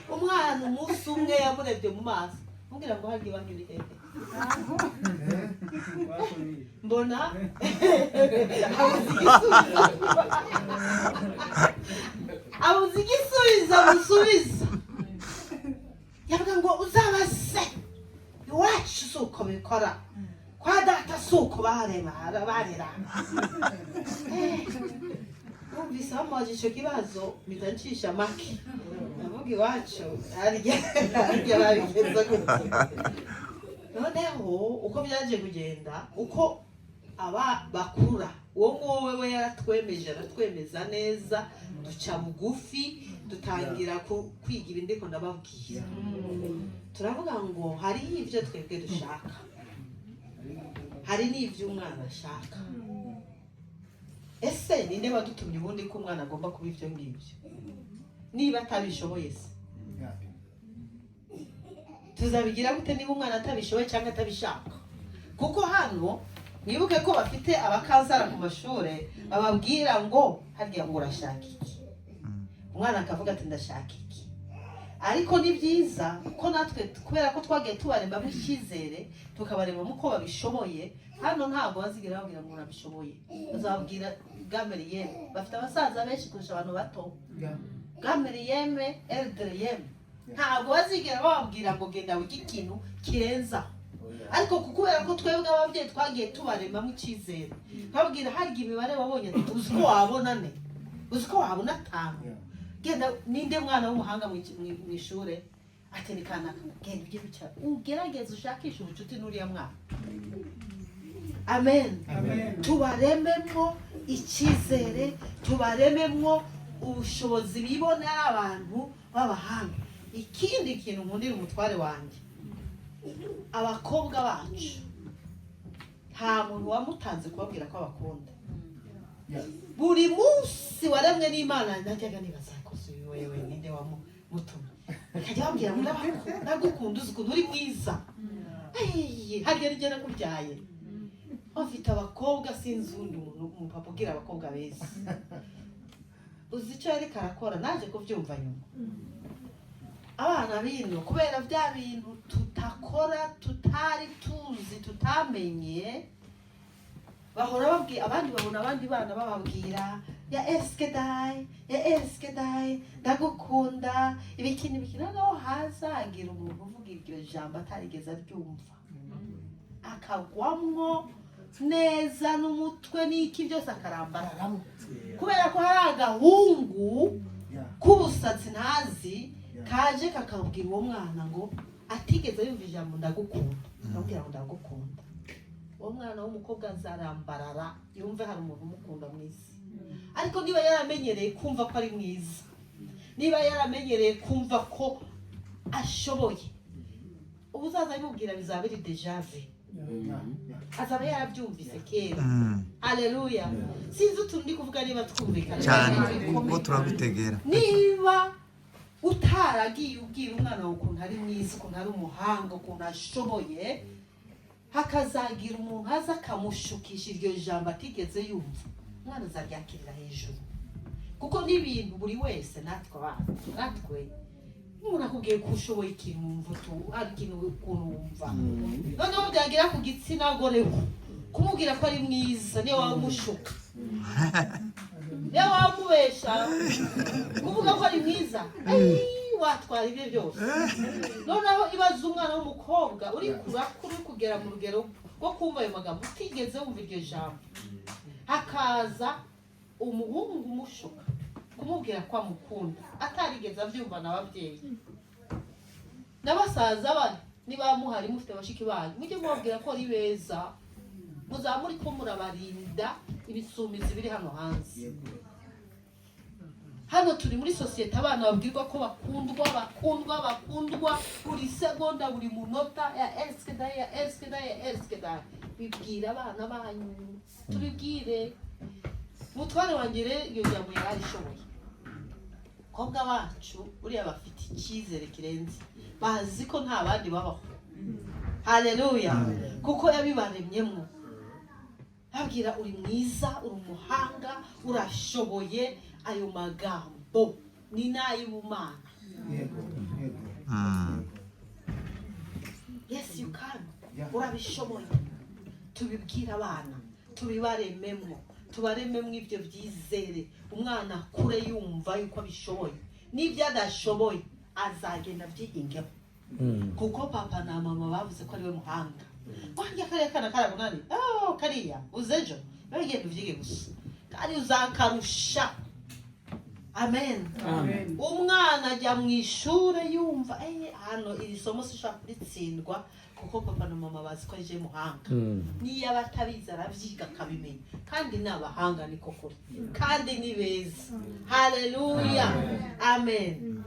Umwana umunsi umwe yamurebye mu maso mubwira ngo hagiye banyura hehe, mbona abuze igisubizo musubiza. Yavuga ngo uzabaze iwacu si uko bikora, kwa data si uko barera. Numvise bamubaje icyo kibazo mpita ncisha make ndavuga iwacu harya babigeza gutya. Noneho uko byaje kugenda, uko aba bakura, uwo nguwo we yaratwemeje aratwemeza neza, duca bugufi dutangira kwiga ibindi ko ndababwira. Turavuga ngo hari ibyo twebwe dushaka, hari n'ibyo umwana ashaka. Ese ninde wadutumye ubundi ko umwana agomba kuba ibyo ngibyo niba atabishoboye? Se tuzabigira gute niba umwana atabishoboye cyangwa atabishaka? Kuko hano mwibuke ko bafite abakazara ku mashuri bababwira ngo harya ngo urashaka iki, umwana akavuga ati ndashaka iki. Ariko ni byiza ko natwe kubera ko twagiye tubaremamo icyizere tukabaremamo uko babishoboye. Hano ntabwo bazigira babwira ngo urabishoboye, bazabwira gameriyeme. Bafite abasaza benshi kurusha abantu bato, gameriyeme elderiyeme. Ntabwo bazigira bababwira ngo genda wige ikintu kirenza. Ariko kubera ko twebwe ababyeyi twagiye tubaremamo icyizere, babwira harya imibare wabonye uzi ko wabona ne, uzi ko wabona 5. Genda ninde mwana w'umuhanga mu ishuri ati ni kanaka, genda ujye bicara ugerageze ushakisha ubucuti n'uriya mwana. Amen. Tubarememo icyizere, tubarememo ubushobozi bibonera abantu b'abahanga. Ikindi kintu nkundira umutware wanjye, abakobwa bacu nta muntu wamutanze kubabwira ko abakunda. Buri munsi waremwe n'Imana najyaga nibaza ko wewe ninde wamutuma, akajya bambwira ngo ndagukunda uzi ukuntu uri mwiza. Harya rige nakubyaye. Bafite abakobwa sinzi undi muntu umupapa ubwira abakobwa beza. Uzi icyo yari karakora naje kubyumva nyuma. Abana bino kubera bya bintu tutakora, tutari tuzi, tutamenye, bahora babwira abandi, babona abandi bana bababwira ya eske dai ndagukunda ibiki naho hazagira umuntu uvuga iryo jambo atarigeze aryumva akagwamwo neza n'umutwe n'iki byose akarambararamo, kubera ko hari agahungu k'ubusatsi ntazi kaje kakabwira uwo mwana ngo atigeze yumva ijambo ndagukunda. Ndabwira ngo ndagukunda, uwo mwana w'umukobwa azarambarara yumve hari umuntu umukunda mu isi. Ariko niba yaramenyereye kumva ko ari mwiza, niba yaramenyereye kumva ko ashoboye, ubuzaza bimubwira bizaba biri dejave, azaba yarabyumvise kera. Haleluya. Sinzi utuntu ndi kuvuga niba twumvikana cyane kuko turabitegera. Niba utaragiye ubwira umwana wawe ukuntu ari mwiza, ukuntu ari umuhanga, ukuntu ashoboye, hakazagira umuntu aza akamushukisha iryo jambo atigeze yumva, umwana azaryakirira hejuru. Kuko n'ibintu buri wese natwe murakubwiye ko ushoboye ikintu wumva ari ikintu ukuntu wumva noneho byagira ku gitsina gore kumubwira ko ari mwiza niyo wamushuka niyo wamubesha kuvuga ko ari mwiza watwara ibyo byose noneho ibaza umwana w'umukobwa uri kurakura uri kugera mu rugero rwo kumva ayo magambo utigeze wumva iryo jambo hakaza umuhungu umushuka kumubwira ko amukunda atarigeze abyumva n'ababyeyi n'abasaza bane niba muhari mufite bashiki banyu mujye mubabwira ko ari beza muzamuri ko murabarinda ibisumizi biri hano hanze. Hano turi muri sosiyete abana babwirwa ko bakundwa buri segonda buri munota ya elskeda bibwira abana banyu tubibwire mutware wanjye rero iyo jambo yarishoboye kobwa bacu uriya bafite icyizere kirenze bazi ko nta bandi babaho. Haleluya kuko yabibaremyemo abwira uri mwiza uri umuhanga urashoboye ayo magambo ni n'ay'ubumana. Yes you can urabishoboye tubibwira abana tubibarememo tubarememo ibyo byizere umwana kure yumva yuko abishoboye n'ibyo adashoboye azagenda byigingeho kuko papa na mama bavuze ko ari we muhanga wanjye kariya kana karabunani kariya uzejo bagenda uvyige gusa kandi uzakarusha. Amen. Umwana ajya mu ishure yumva hano iri somo sishaka kuritsindwa kuko papa na mama bazi ko aje muhanga niyo abatabizi aravyiga akabimenya kandi n'abahanga niko kuri kandi ni beza. Haleluya amen.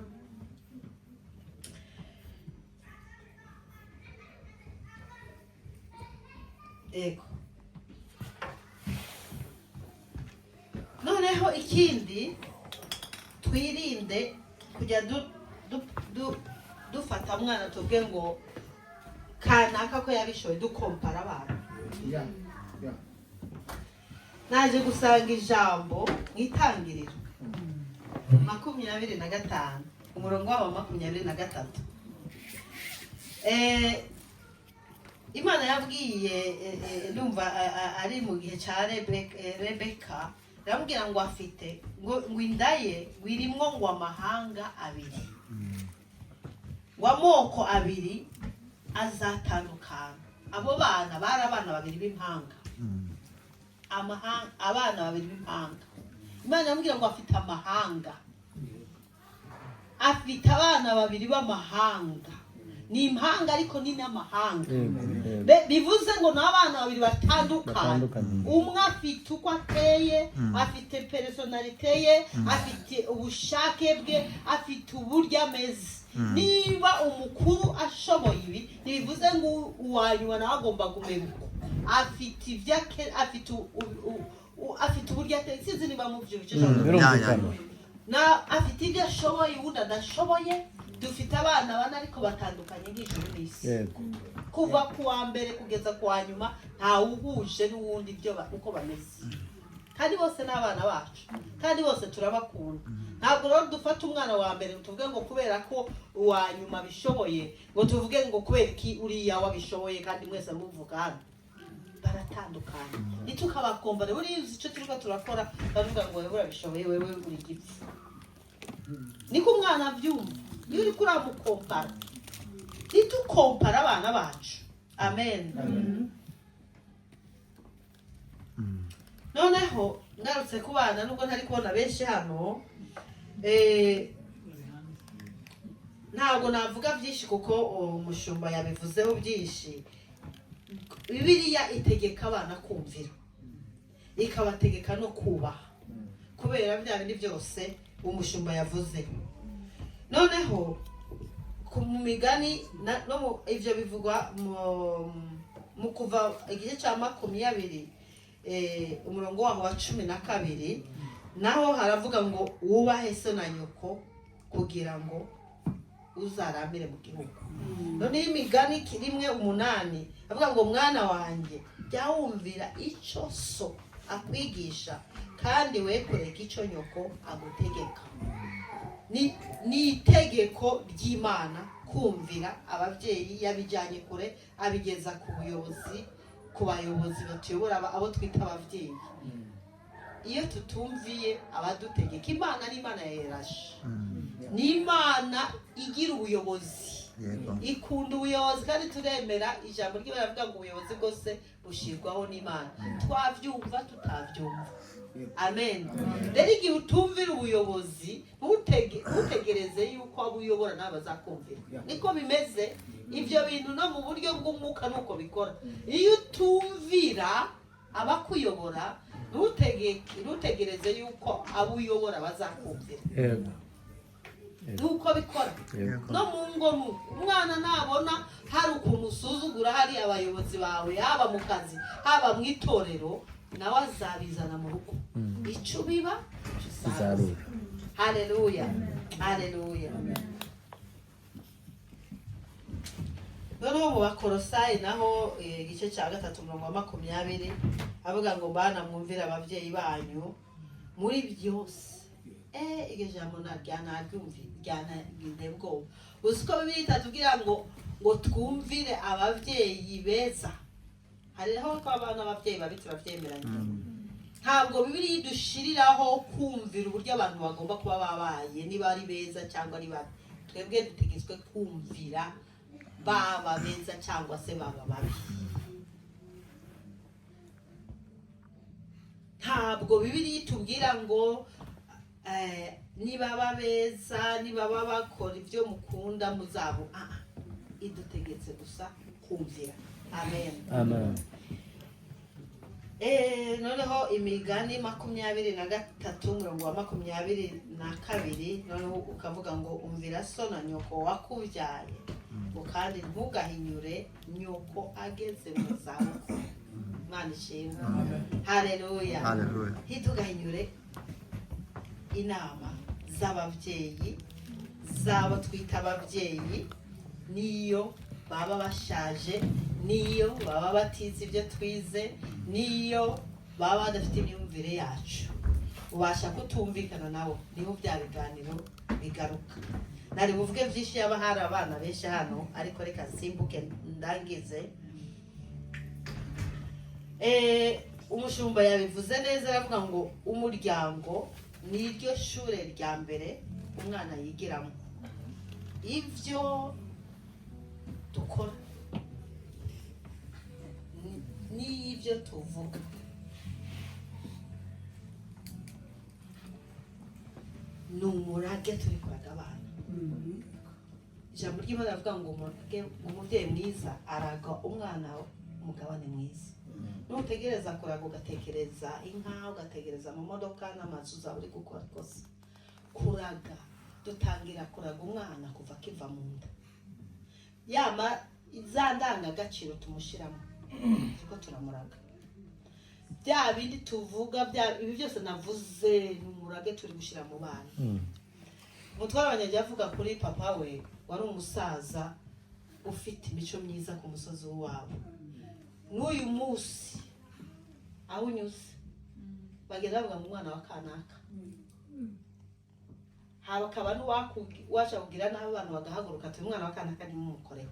Ego noneho ikindi twirinde kujya dufata mwana tubwe ngo kanaka ko yabishoye dukompara abana. Naje gusanga ijambo mwitangiriro 25 umurongo wa 23 Imana yabwiye ndumva ari mu gihe cya Rebeka ramubwira ngo afite ngo indaye wirimwo ngo amahanga abiri ngo amoko abiri azatandukana. Abo bana bari abana babiri b'impanga abana babiri b'impanga. Imana yamubwira ngo afite amahanga afite abana babiri b'amahanga ni impanga ariko ni n'amahanga bivuze ngo n'abana babiri batandukanye umwe afite uko ateye afite personalite ye afite ubushake bwe afite uburyo ameze. Niba umukuru ashoboye ibi ntibivuze ngo uwanyuma nawe agomba kumenya afite ivyake afite uburyo ateye sinzi niba mu byo bice na afite ibyo ashoboye ubundi adashoboye. Dufite abana bana ariko batandukanye nk'ijuru n'isi kuva ku wa mbere kugeza ku wa nyuma nta uhuje n'uwundi byo uko bameze kandi bose n'abana bacu kandi bose turabakunda. Ntabwo rero dufata umwana wa mbere tuvuge ngo kubera ko uwa nyuma bishoboye ngo tuvuge ngo kubera ki uriya wabishoboye kandi mwese muvuga hano baratandukanye nitukabakombare buri icyo turiko turakora bavuga ngo wewe urabishoboye wewe uri gipfu niko umwana abyumva. Iyo uri kuramukompara nitukompara abana bacu. Amen. Noneho ngarutse ku bana nubwo ntari kubona benshi hano ntabwo navuga byinshi kuko umushumba yabivuzeho byinshi. Bibiliya itegeka abana kumvira ikabategeka no kubaha kubera bya bindi byose umushumba yavuze. Noneho ku migani no ivyo bivugwa mu kuva igihe cya 20 umurongo wa 12 naho haravuga ngo wubahe so na nyoko kugira ngo uzaramire mu gihugu. None imigani kirimwe 8 avuga ngo mwana wanjye jya wumvira icyo so akwigisha kandi we kureka icyo nyoko agutegeka. Ni itegeko ry'Imana kumvira ababyeyi, yabijyanye kure abigeza ku bayobozi batuyobora, abo twita ababyeyi. Iyo tutumviye abadutegeka, Imana ni Imana yerashe, ni Imana igira ubuyobozi, ikunda ubuyobozi, kandi turemera ijambo ry'Imana rivuga ngo ubuyobozi bwose bushyirwaho n'Imana, twabyumva tutabyumva. Amen. Rero igihe utumvira ubuyobozi, ntutegereze yuko abo uyobora nabo bazakumvira. Niko bimeze ibyo bintu no mu buryo bw'umwuka nuko bikora. Iyo utumvira abakuyobora, ntutegereze yuko abo uyobora bazakumvira. Nuko bikora. No mu ngo umwana nabona hari ukuntu usuzugura hari abayobozi bawe, haba mu kazi haba mu itorero, nawe azabizana mu rugo. Icyo biba uzarura. Haleluya, haleluya. Noneho mu Bakolosayi naho igice cya 3:20 avuga ngo bana mwumvire ababyeyi banyu muri byose. Iryo jambo ryanagize ubwoba. Uzi ko Bibiliya itatubwira ngo twumvire ababyeyi beza. Hariho ko abana ababyeyi babi turabyemeranya. Ntabwo Bibiliya idushiriraho kumvira uburyo abantu bagomba kuba babaye, niba ari beza cyangwa ari babi. Twebwe dutegetswe kumvira baba beza cyangwa se baba babi. Ntabwo Bibiliya itubwira ngo niba beza, niba bakora ibyo mukunda muzabo. Idutegetse gusa kumvira. Amen. Amen. Noneho Imigani 23:22 noneho ukavuga ngo umvira so na nyoko wakubyaye, kandi ntugahinyure nyoko ageze mu zabukuru. Imana ishimwe. Haleluya. Ntitugahinyure inama z'ababyeyi, zabo twita ababyeyi, niyo baba bashaje, niyo baba batize ibyo twize, niyo baba badafite imyumvire yacu. Ubasha kutumvikana nabo, niho bya biganiro bigaruka. Nari buvuge byinshi yaba hari abana benshi hano, ariko reka simbuke ndangize. Umushumba yabivuze neza, aravuga ngo umuryango ni iryo shure rya mbere umwana yigiramo. Ibyo dukora n'ibyo tuvuga ni umurage turi kuraga abana. Ijambo ry'Imana rivuga ngo umubyeyi mwiza araga umwana umugabane mwiza. Nutegereza kuraga ugatekereza inka, ugatekereza mu modoka n'amazu zawe uri gukora kose. Kuraga, dutangira kuraga umwana kuva akiva mu nda. Yama izandanga agaciro tumushiramo, kuko turamuraga. Bya bindi tuvuga, ibi byose navuze ni umurage turi gushira mu bana. Umutware wanyajya avuga kuri papa we wari umusaza ufite imico myiza ku musozi wabo. N'uyu munsi aho unyuze bagenda bavuga mu mwana wa kanaka. Hakaba n'uwaca kugira naho abantu bagahaguruka ati umwana wa kanaka ni mumukoreho.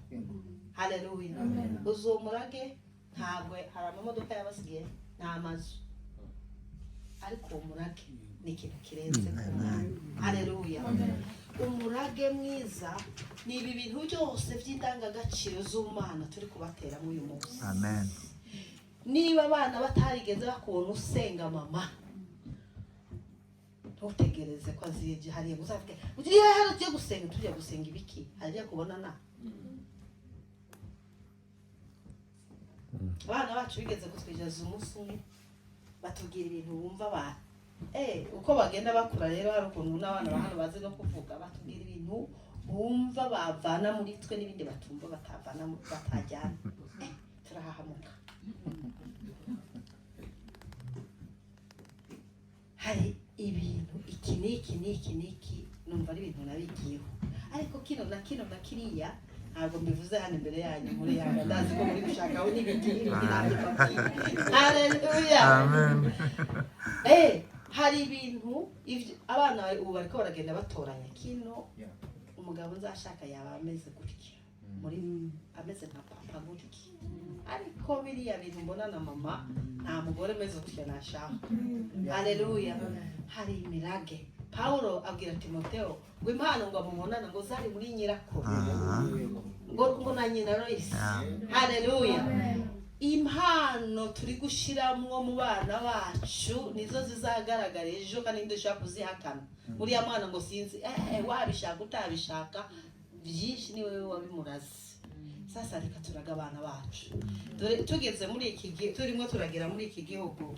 Haleluya. Uzomurage ntabwo hari amamodoka yabasigiye n'amazu, ariko umurage ni ikintu kirenze ku mwana. Haleluya. Umurage mwiza ni ibi bintu byose by'indangagaciro z'umwana turi kubatera muri uyu munsi. Amen. Niba abana batarigeze bakubona usenga mama, ntutegereze ko aziye hariye gusavuga ugiye hariye gusenga, tujye gusenga ibiki hariye kubona na abana bacu bigeze kutwijaza umunsi umwe batubwira ibintu bumva ba uko bagenda bakura. Rero hari ukuntu n'abana bahano bazi no kuvuga, batubwira ibintu bumva bavana muri twe n'ibindi batumva batavana batajyana. Turahahamuka. Hari ibintu iki niki numva ari ibintu nabigiyeho, ariko kino na kiriya ntabwo mbivuze hano imbere yanyu muri yanga ndazi ko muri gushakaho n'ibiti haleluya amen hari ibintu abana ubu bariko baragenda batoranya kino umugabo nzashaka yaba ameze gutya muri ameze nka papa gutya ariko biriya bintu mbona na mama nta mugore meze gutya nashaka haleluya hari imirage Paulo abwira Timotheo ngo impano ngo amubonana ngo zari muri nyirakuru ngo na nyina Lois haleluya impano turi gushiramwo mu bana bacu nizo zizagaragara ejo kandi ndashaka kuzihakana muri ya mwana ngo sinzi wabishaka utabishaka byinshi ni wewe wabimuraze sasa reka turaga abana bacu tugeze muri iki gihe turimo turagera muri iki gihugu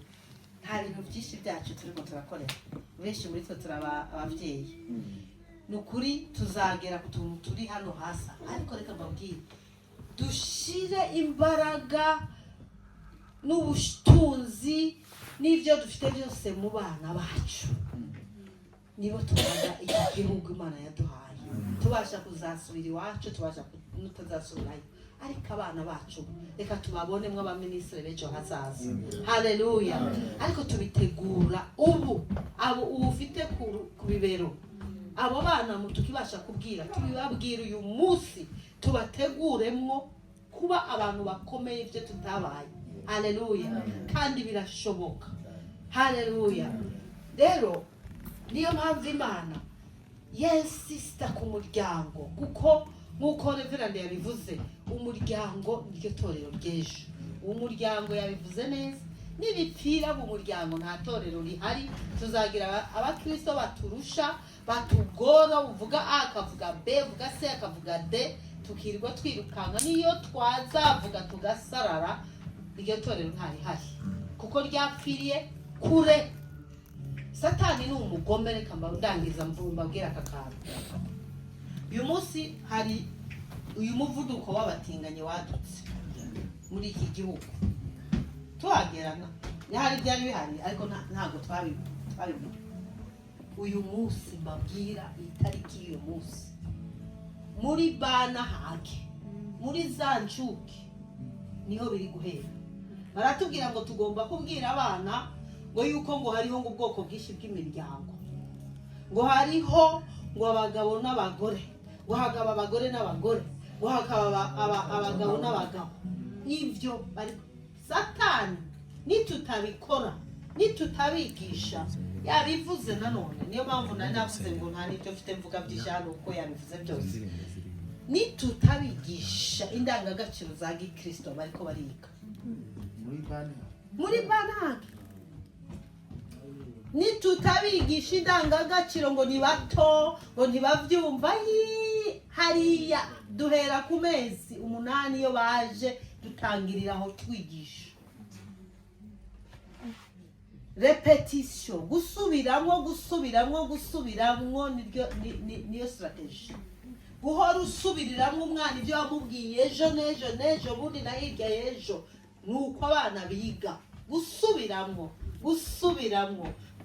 nta bintu byinshi byacu turimo turakorera benshi muri twe turaba ababyeyi nukuri tuzagera ku tuntu turi hano hasa ariko reka mbabwire dushire imbaraga n'ubutunzi n'ibyo dufite byose mu bana bacu nibo tubaga iki gihugu Imana yaduhaye tubasha kuzasubira iwacu tubasha kutazasubirayo ariko abana bacu reka tubabonemo abaminisitiri b'ejo hazaza haleluya ariko tubitegura ubu abo ufite ku bibero abo bana tukibasha kubwira tubibabwira uyu munsi tubateguremwo kuba abantu bakomeye ibyo tutabaye haleluya kandi birashoboka haleluya rero niyo mpamvu Imana yesista ku muryango kuko nkuko Reverend yabivuze umuryango niryo torero ry'ejo umuryango yabivuze neza nibipfira mu muryango nta torero rihari tuzagira abakristo baturusha batugora uvuga A akavuga B uvuga C akavuga D tukirirwa twirukanga niyo twazavuga tugasarara iryo torero ntarihari kuko ryapfiriye kure Satani ni umugome reka mbandangiza mbabwira akakantu uyu munsi hari uyu muvuduko w'abatinganye wadutse muri iki gihugu tuhagerana hari byari bihari ariko ntago twabibona uyu munsi mbabwira itariki y'uyu munsi muri bana hake muri za ncuke niho biri guhera baratubwira ngo tugomba kubwira abana ngo yuko ngo hariho ngo ubwoko bwinshi bw'imiryango ngo hariho ngo abagabo n'abagore ngo hagaba abagore n'abagore ngo hakaba abagabo n'abagabo ivyo bari Satani nitutabikora nitutabigisha yabivuze nanone niyo mpamvu nari navuze ngo nta n'ibyo mfite mvuga by'ijana uko yabivuze byose nitutabigisha indangagaciro za Gikristo bariko bariga muri banaki nitutabigisha indangagaciro ngo ni bato ngo ntibavyumva hariya duhera ku mezi 8 iyo baje dutangirira aho twigisha repetition gusubiramwo niyo strategy guhora usubiriramwo umwana ibyo wamubwiye ejo nejo bundi na hirya y'ejo nuko abana biga gusubiramwo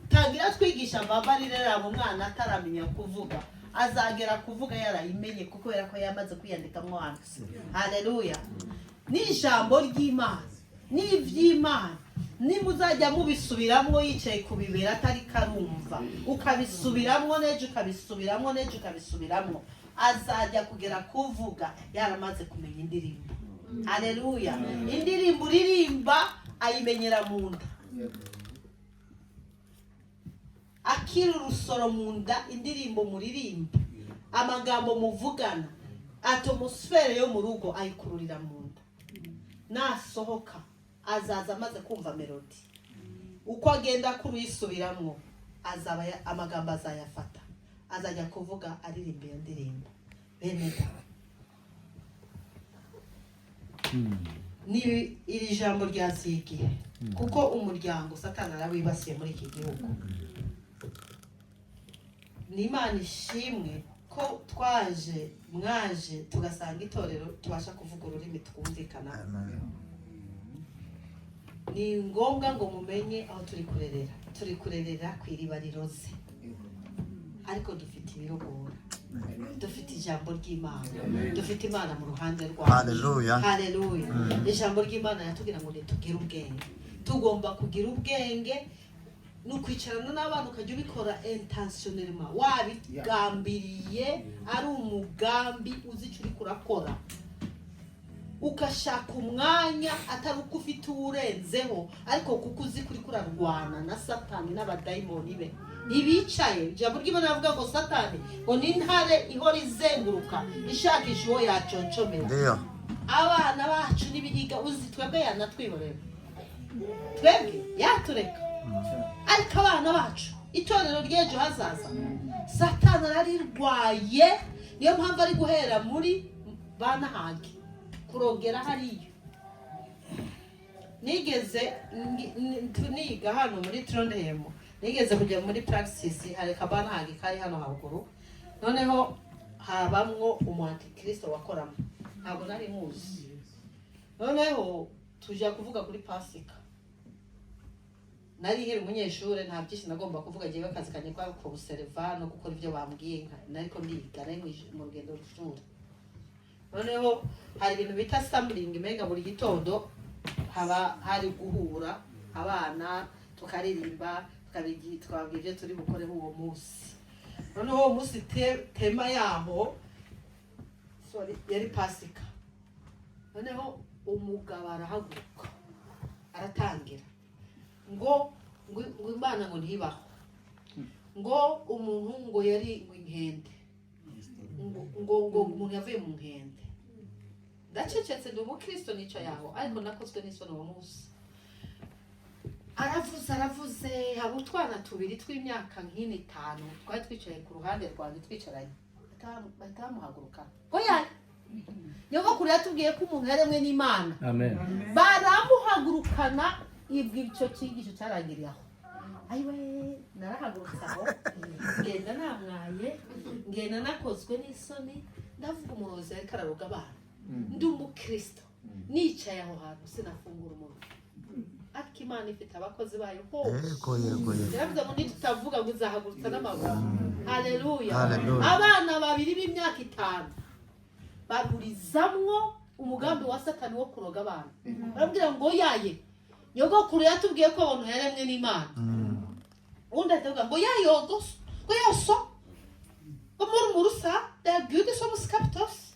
tangira twigisha amabarirera mu mwana ataramenya kuvuga azagera kuvuga yarayimenye kuko ko yamaze kwiyandika mwana haleluya ni ijambo ry'Imana n'ivy'Imana nimuzajya mubisubiramwo yicaye kubibera atari karumva ukabisubiramwo nejo ukabisubiramwo azajya kugera kuvuga yaramaze kumenya indirimbo haleluya indirimbo uririmba ayimenyera mu nda akira urusoro mu nda indirimbo muririmba amagambo muvugana atmosfere yo mu rugo ayikururira mu nda nasohoka azaza amaze kumva melody uko agenda kuruyisubiramwo azaba amagambo azayafata azajya kuvuga aririmba iyo ndirimbo beneda ni iri jambo ryazigiye kuko umuryango Satani arawibasiye muri iki gihugu ni Imana ishimwe ko mwaje tugasanga itorero tubasha kuvuga ururimi twumvikana ni ngombwa ngo mumenye aho turi kurerera ku iriba riroze ariko dufite ibirogora dufite ijambo ry'Imana dufite Imana mu ruhande rwacu Haleluya. haleluya ijambo ry'Imana yatubwira ngo nitugire ubwenge tugomba kugira ubwenge nukwicarana n'abantu ukajya ubikora intentionnellement wabigambiriye ari umugambi uzi icyo uri kurakora ukashaka umwanya atari uko ufite uwurenzeho ariko kuko uzi kuri kurarwana na satani n'abadayimoni be ntibicaye ijambo ry'Imana rivuga ngo satani ngo ni intare ihora izenguruka ishakisha uwo yaconcomera abana bacu n'ibihiga uzi twebwe yanatwihorera twebwe yatureka ariko abana bacu itorero ry'ejo hazaza satani ararirwaye niyo mpamvu ari guhera muri banahage kurogera hariyo nigeze niga hano muri Trondheim nigeze kujya muri praxis hareka banahage kari hano haruguru noneho habamwo umu-antikristo wakoramo ntabwo nari muzi noneho tujya kuvuga kuri pasika nari heri umunyeshure nta byinshi nagomba kuvuga giye akazi kanye kwa kubuserva no gukora ibyo bambwiye nariko ndiga nari mu rugendo rw'ishuri noneho hari ibintu bita assembling mega buri gitondo haba hari guhura abana tukaririmba twabwira ibyo turi bukore uwo munsi noneho uwo munsi tema yaho yari pasika noneho umugabo arahaguruka aratangira ngo Imana ngo ntibaho ngo umuntu ngo yari inkende ngo umuntu yavuye mu nkende ndacecetse ndi umukristo nica yaho ariko nakozwe n'isoni uwo munsi aravuze haba utwana tubiri tw'imyaka nk'ine 5 twari twicaye ku ruhande rwanjye twicaranye batamuhaguruka oya nyogokuru yatubwiye ko umuntu yaremwe n'Imana amen baramuhagurukana ibwira icyo cyigisho cyarangiriye aho ayiwe narahagurutse aho ngenda namwaye ngenda nakozwe n'isoni ndavuga umurozi ariko araroga abana ndi umukristo nicaye aho hantu sinafungura umunwa ariko Imana ifite abakozi bayo hose yavuze ngo nitutavuga ngo izahagurutsa n'amaguru haleluya abana babiri b'imyaka 5 baburizamwo umugambi wa satani wo kuroga abana barabwira ngo yaye nyogokuru yatubwiye ko abantu yaremwe n'Imana undi atavuga ngo yayogos ngo yoso umurumurusa the good somos captos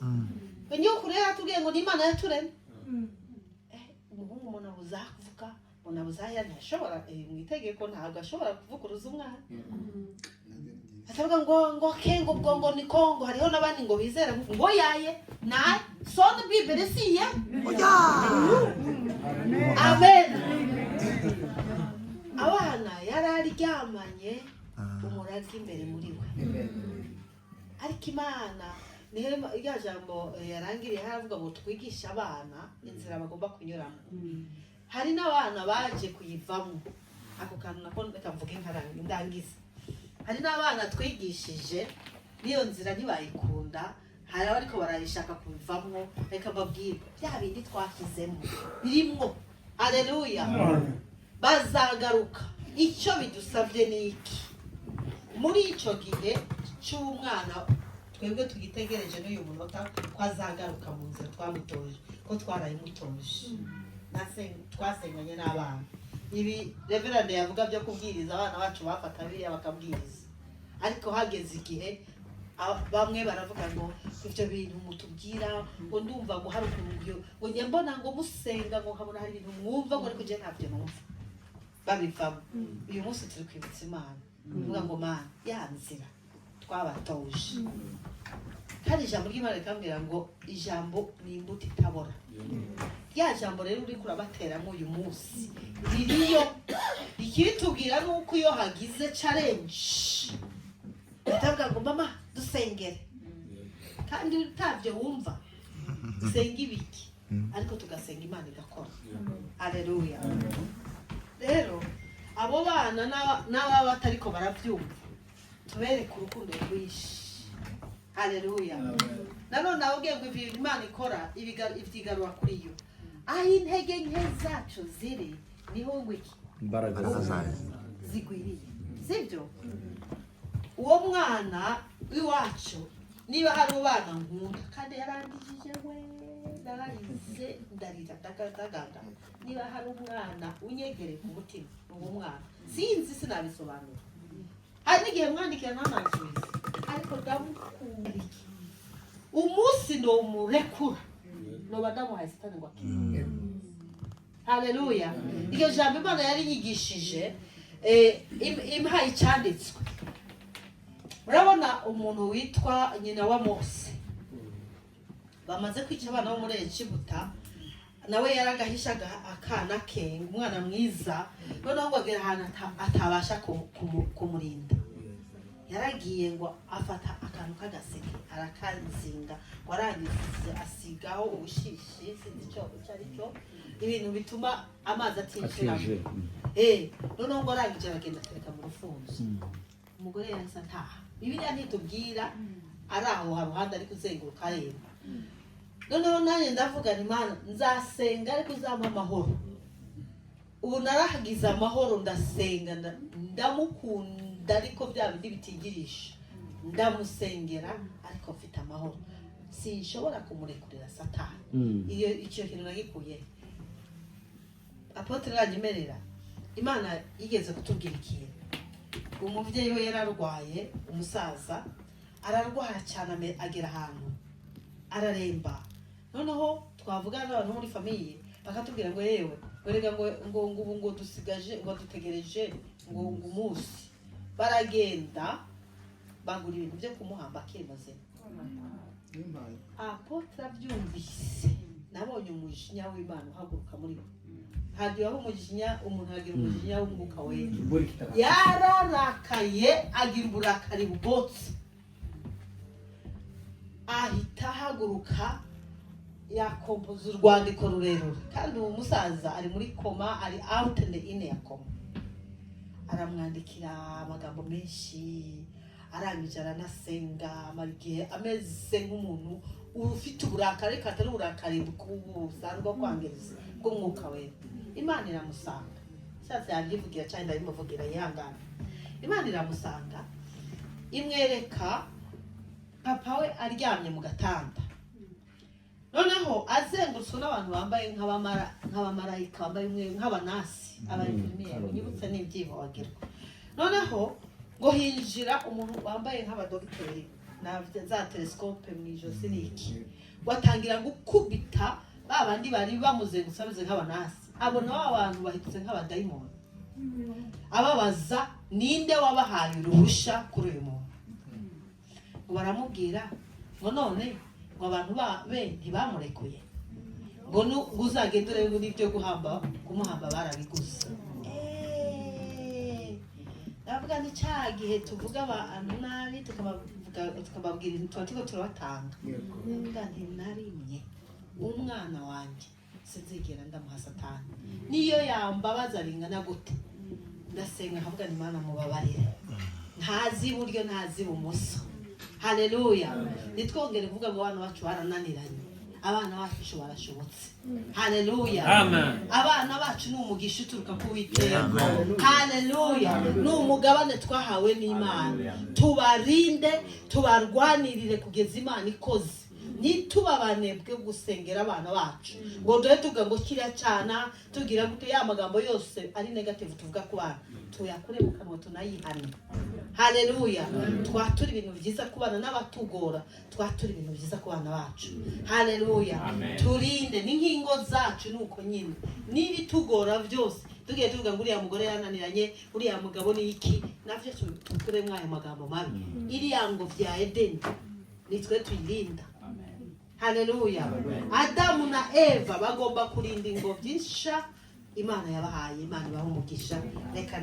nyogokuru yatubwiye ngo n'Imana yaturemye umuhungu umuntu abuza kuvuga umuntu abuza ntashobora mu itegeko ntabwo ashobora kuvuguruza umwana atavuga ngo kengo ngo ni Kongo hariho nabandi ngo bizera ngo yaye na son bible siye amen abana yararyamanye umurage imbere muri we ariko Imana niyo rya jambo yarangiriye haravuga ngo twigisha abana inzira bagomba kunyuramo hari n'abana baje kuyivamo ako kantu nako ndakamvuge ndangiza hari n'abana twigishije niyo nzira ntibayikunda hari abariko barayishaka kubivamwo reka babwire bya bindi twakizemo birimwo haleluya bazagaruka icyo bidusabye niki muri ico gihe cy'umwana twebwe tugitegereje n'uyu munota kwazagaruka mu nzira twamutoje ko twarayimutoje twasenganye n'abana ibi reverend yavuga byo kubwiriza abana bacu bafata biriya bakabwiriza ariko hageze igihe bamwe baravuga ngo ibyo bintu mutubwira ngo ndumva ngo hari ukuntu ngo njye mbona ngo musenga ngo nkabona hari ibintu mwumva ngo ariko njye ntabyo numva babivamo uyu munsi turi kwibutsa Imana uvuga ngo Mana yanzira twabatoje hari ijambo ry'Imana rikambwira ngo ijambo ni imbuto itabora ya jambo rero uri kurabateramo uyu munsi ririyo ikitubwira nuko iyo hagize challenge utavuga ngo mama dusengere kandi utavyo wumva dusenga ibiki ariko tugasenga Imana igakora haleluya rero abo bana n'aba batariko baravyumva tubereke urukundo rwishi haleluya nanone ababwiye ngo ibintu Imana ikora ivyigarura kuri yo aho intege nke zacu ziri niho ngwiki imbaraga zigwiriye sibyo uwo mwana w'iwacu niba hari ubana nkunda kandi yarangijije we narayize ndarira ndagagaga niba hari umwana unyegereye ku mutima uwo mwana sinzi sinabisobanura hari n'igihe mwandikira ntamansubize ariko ndamukunda umunsi no murekura no badamuhaye satani ngo akire. Haleluya. Iryo jambo Imana yari yigishije impaye icyanditswe. Murabona umuntu witwa nyina wa Mose bamaze kwica abana bo muri Egiputa nawe yaragahishaga akana ke umwana mwiza noneho ngo agera ahantu atabasha kumurinda yaragiye ngo afata akantu k'agaseke arakazinga ngo arangize asigaho ubushishi sinzi icyo cyo ibintu bituma amazi atinjiramo noneho ngo arangije aragenda atereka mu rufunzo umugore yahise ataha Bibiliya ntitubwira ari aho haruhande ari kuzenguruka areba noneho nanjye ndavuga nti Mana nzasenga ariko uzampa amahoro ubu narahagize amahoro ndasenga ndamukunda ariko bya bindi bitigirisha ndamusengera ariko mfite amahoro sinshobora kumurekurira satani iyo icyo kintu nagikuye Apotre ranyemerera Imana yigeze kutubwira ikintu umuvyeyi we yararwaye umusaza ararwara cyane agera ahantu araremba noneho twavugana n'abantu muri famiye bakatubwira ngo yewe werega ngo dusigaje ngo dutegereje ngo umunsi baragenda bagura ibintu byo kumuhamba akimaze Apotre byumvise nabonye umujinya w'Imana uhaguruka muri bo hadi aho umujinya umuntu agira umujinya w'umwuka wera yararakaye agira uburakari bubotse ahita haguruka yakompoza urwandiko rurerure kandi uwo musaza ari muri koma ari out and in ya koma aramwandikira amagambo menshi arangije aranasenga amarigihe ameze nk'umuntu ufite uburakari katari uburakari busanzwe kwangiriza bw'umwuka wera Imana iramusanga cyase yagivugira cyane ndabimuvugira yihangana Imana iramusanga imwereka papa we aryamye mu gatanda noneho azengurutswe n'abantu bambaye nk'abamarayika bambaye umwe nk'abanasi abayifirimiye unyibutse n'ibyibo wagirwa noneho ngo hinjira umuntu wambaye nk'abadogiteri na za telescope mu ijosi niki watangira gukubita babandi bari bamuzengutse bameze nk'abanasi abona abantu bahitse nk'abadayimoni ababaza ninde wabahaye uruhusha kuri uyu muntu ngo baramubwira ngo none ngo abantu babe ntibamurekuye ngo uzagendere n'ibyo kumuhamba barabiguze ndavuga ni cya gihe tuvuga abantu nabi tukababwira ibintu tuba turiko turabatanga ndavuga nti narimye umwana wanjye sinzigera ndamuha satani niyo yambabaza ringana gute ndasenga nkavuga ni Imana mubabarire ntazi iburyo ntazi ibumoso. Haleluya. Nitwongere kuvuga ngo abana bacu barananiranye abana bacu barashobotse. Haleluya. Abana bacu ni umugisha uturuka ku Uwiteka. Haleluya. Ni umugabane twahawe n'Imana. Tubarinde tubarwanirire kugeza Imana ikoze. Nitubabanebwe gusengera abana bacu ngo dohe tuga ngo kiriya cyana tugira gute ya magambo yose ari negative tuvuga ku bana tuyakure mu kanwa tunayihane. Haleluya. Twatura ibintu byiza ku bana n'abatugora twatura ibintu byiza ku bana bacu. Haleluya. Turinde n'inkingo zacu nuko nyine n'ibitugora byose tugiye tuvuga ngo uriya mugore yananiranye uriya mugabo ni iki navyo tukure mwayo magambo mabi iriya ngo vya Edeni nitwe tuyirinda. Haleluya. Adamu na Eva bagomba kurinda ingobyi nsha Imana yabahaye. Imana ibaha umugisha. Reka